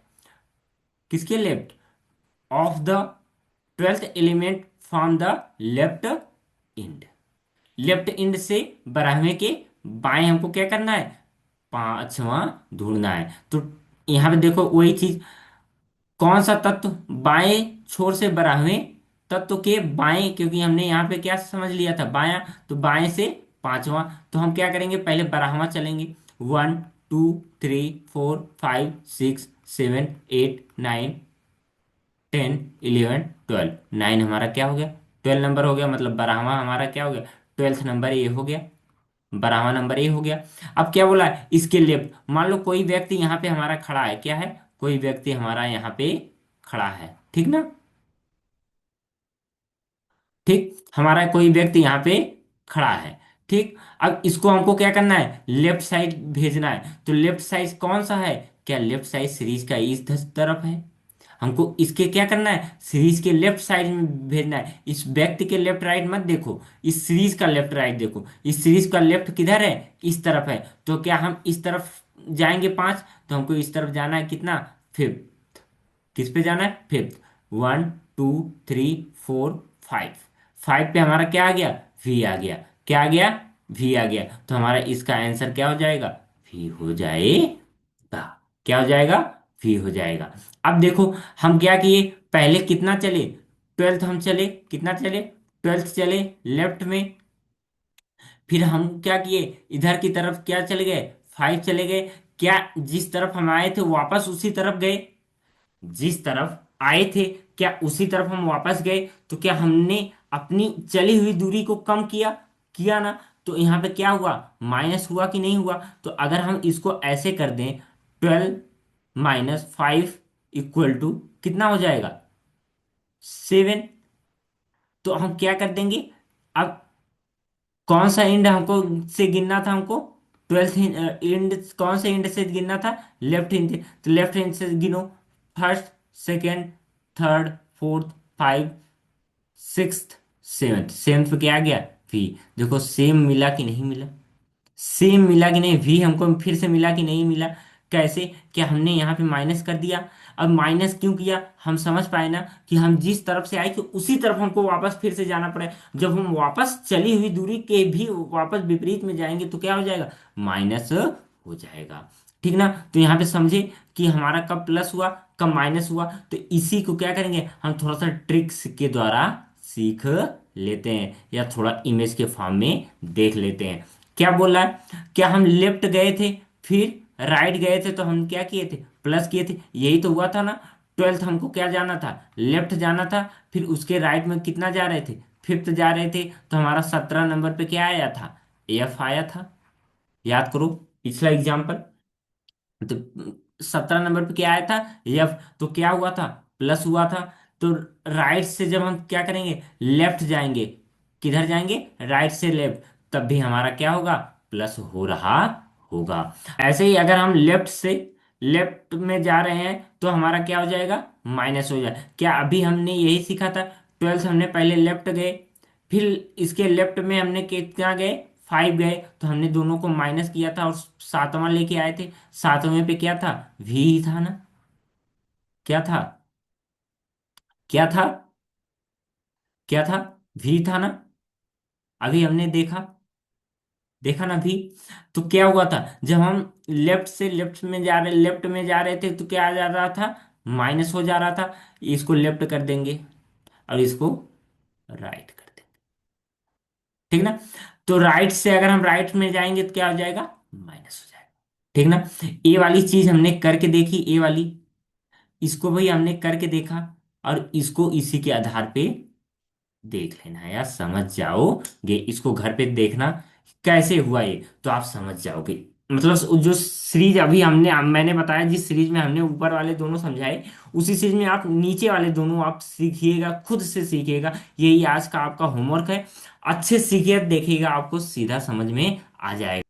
किसके left, of the twelfth element from the left end. Left end से बारहवें के बाएं हमको क्या करना है, पांचवा ढूंढना है। तो यहां पे देखो वही चीज, कौन सा तत्व बाएं छोर से बारहवें तत्व के बाएं, क्योंकि हमने यहाँ पे क्या समझ लिया था, बायां, तो बाएं से पांचवा। तो हम क्या करेंगे, पहले बारहवां चलेंगे, 1 2 3 4 5 6 7 8 9 10 11 12, 9 हमारा क्या हो गया, 12 नंबर हो गया। मतलब बारहवां हमारा क्या हो गया, ट्वेल्थ नंबर ये हो गया, बारहवां नंबर ये हो गया। अब क्या बोला है, इसके लेफ्ट, मान लो कोई व्यक्ति यहाँ पे हमारा खड़ा है, क्या है, कोई व्यक्ति हमारा यहाँ पे खड़ा है, ठीक ना, ठीक, हमारा कोई व्यक्ति यहाँ पे खड़ा है, ठीक। अब इसको हमको क्या करना है, लेफ्ट साइड भेजना है। तो लेफ्ट साइड कौन सा है, क्या लेफ्ट साइड सीरीज का इस तरफ है। हमको इसके क्या करना है, सीरीज के लेफ्ट साइड में भेजना है। इस व्यक्ति के लेफ्ट राइट मत देखो, इस सीरीज का लेफ्ट राइट देखो। इस सीरीज का लेफ्ट किधर है, इस तरफ है। तो क्या हम इस तरफ जाएंगे 5, तो हमको इस तरफ जाना है कितना, फिफ्थ। किस पे जाना है, फिफ्थ। 1 2 3 4 5, 5 पे हमारा क्या आ गया, वी आ गया। क्या आ गया, वी आ गया। तो हमारा इसका आंसर क्या हो जाएगा, वी हो जाएगा। क्या हो जाएगा, वी हो जाएगा। अब देखो हम क्या किए, पहले कितना चले, ट्वेल्थ हम चले, कितना चले, ट्वेल्थ चले लेफ्ट में। फिर हम क्या किए, इधर की तरफ क्या चले गए, 5 चले गए। क्या जिस तरफ हम आए थे वापस उसी तरफ गए, जिस तरफ आए थे क्या उसी तरफ हम वापस गए। तो क्या हमने अपनी चली हुई दूरी को कम किया, किया ना। तो यहाँ पे क्या हुआ, माइनस हुआ कि नहीं हुआ। तो अगर हम इसको ऐसे कर दें, 12 - 5 इक्वल टू कितना हो जाएगा, 7। तो हम क्या कर देंगे, अब कौन सा इंड हमको से गिनना था, हमको ट्वेल्थ इंड, कौन से इंड से गिनना था, लेफ्ट इंड से। तो लेफ्ट इंड से गिनो, first, second, third, fourth, five, sixth, seventh. Seventh पे क्या आ गया, वी। देखो सेम मिला कि नहीं मिला, सेम मिला कि नहीं, वी हमको फिर से मिला कि नहीं मिला। कैसे, क्या हमने यहाँ पे माइनस कर दिया। अब माइनस क्यों किया, हम समझ पाए ना कि हम जिस तरफ से आए थे उसी तरफ हमको वापस फिर से जाना पड़े। जब हम वापस चली हुई दूरी के भी वापस विपरीत में जाएंगे तो क्या हो जाएगा, माइनस हो जाएगा, ठीक ना। तो यहाँ पे समझे कि हमारा कब प्लस हुआ, कब माइनस हुआ। तो इसी को क्या करेंगे, हम थोड़ा सा ट्रिक्स के द्वारा सीख लेते हैं, या थोड़ा इमेज के फॉर्म में देख लेते हैं। क्या बोल रहा है, क्या हम लेफ्ट गए थे फिर राइट गए थे, तो हम क्या किए थे, प्लस किए थे, यही तो हुआ था ना। ट्वेल्थ हमको क्या जाना था, लेफ्ट जाना था, फिर उसके राइट में कितना जा रहे थे, फिफ्थ जा रहे थे। तो हमारा 17 नंबर पे क्या आया था, एफ आया था। याद करो पिछला एग्जाम्पल। तो 17 नंबर पे क्या आया था, एफ। तो क्या हुआ था, प्लस हुआ था। तो राइट से जब हम क्या करेंगे, लेफ्ट जाएंगे, किधर जाएंगे, राइट से लेफ्ट, तब भी हमारा क्या होगा, प्लस हो रहा होगा। ऐसे ही अगर हम लेफ्ट से लेफ्ट में जा रहे हैं तो हमारा क्या हो जाएगा, माइनस हो जाए। क्या अभी हमने यही सीखा था, 12 हमने पहले लेफ्ट गए, फिर इसके लेफ्ट में हमने कितना गए, 5 गए, तो हमने दोनों को माइनस किया था और सातवां लेके आए थे। सातवें पे क्या था, भी ही था ना, क्या था, क्या था, क्या था, भी था ना, अभी हमने देखा, देखा ना भी। तो क्या हुआ था, जब हम लेफ्ट से लेफ्ट में जा रहे थे तो क्या आ जा रहा था, माइनस हो जा रहा था। इसको लेफ्ट कर देंगे और इसको राइट कर देंगे, ठीक ना। तो राइट से अगर हम राइट में जाएंगे तो क्या हो जाएगा, माइनस हो जाएगा, ठीक ना। ए वाली चीज हमने करके देखी, ए वाली, इसको भाई हमने करके देखा, और इसको इसी के आधार पे देख लेना है यार, समझ जाओगे, इसको घर पे देखना कैसे हुआ ये, तो आप समझ जाओगे। मतलब जो सीरीज अभी मैंने बताया, जिस सीरीज में हमने ऊपर वाले दोनों समझाए, उसी सीरीज में आप नीचे वाले दोनों आप सीखिएगा, खुद से सीखिएगा। यही आज का आपका होमवर्क है, अच्छे सीखिए, देखिएगा आपको सीधा समझ में आ जाएगा।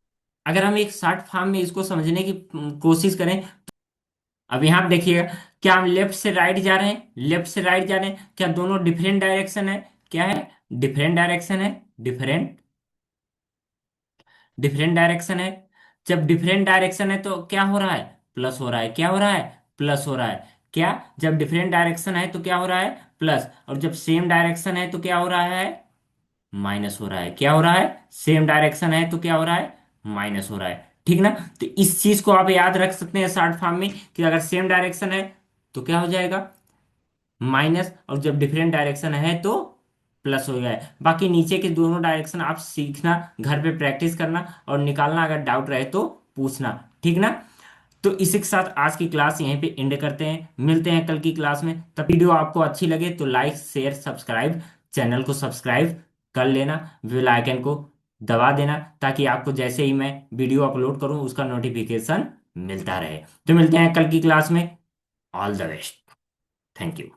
अगर हम एक शॉर्ट फॉर्म में इसको समझने की कोशिश करें, अब यहाँ पे देखिएगा, क्या हम लेफ्ट से राइट जा रहे हैं, लेफ्ट से राइट जा रहे हैं, क्या दोनों डिफरेंट डायरेक्शन है, क्या है, डिफरेंट डायरेक्शन है, डिफरेंट, डिफरेंट डायरेक्शन है। जब डिफरेंट डायरेक्शन है तो क्या हो रहा है, प्लस हो रहा है, क्या हो रहा है, प्लस हो रहा है। क्या, जब डिफरेंट डायरेक्शन है तो क्या हो रहा है, प्लस, और जब सेम डायरेक्शन है तो क्या हो रहा है, माइनस हो रहा है। क्या हो रहा है, सेम डायरेक्शन है तो क्या हो रहा है, माइनस हो रहा है, ठीक ना। तो इस चीज को आप याद रख सकते हैं शॉर्ट फॉर्म में, कि अगर सेम डायरेक्शन है तो क्या हो जाएगा, माइनस, और जब डिफरेंट डायरेक्शन है तो प्लस हो जाए। बाकी नीचे के दोनों डायरेक्शन आप सीखना, घर पे प्रैक्टिस करना और निकालना, अगर डाउट रहे तो पूछना, ठीक ना। तो इसी के साथ आज की क्लास यहीं पे एंड करते हैं, मिलते हैं कल की क्लास में। तब वीडियो आपको अच्छी लगे तो लाइक शेयर सब्सक्राइब, चैनल को सब्सक्राइब कर लेना, बेल आइकन को दबा देना, ताकि आपको जैसे ही मैं वीडियो अपलोड करूं उसका नोटिफिकेशन मिलता रहे। तो मिलते हैं कल की क्लास में। All the best, thank you.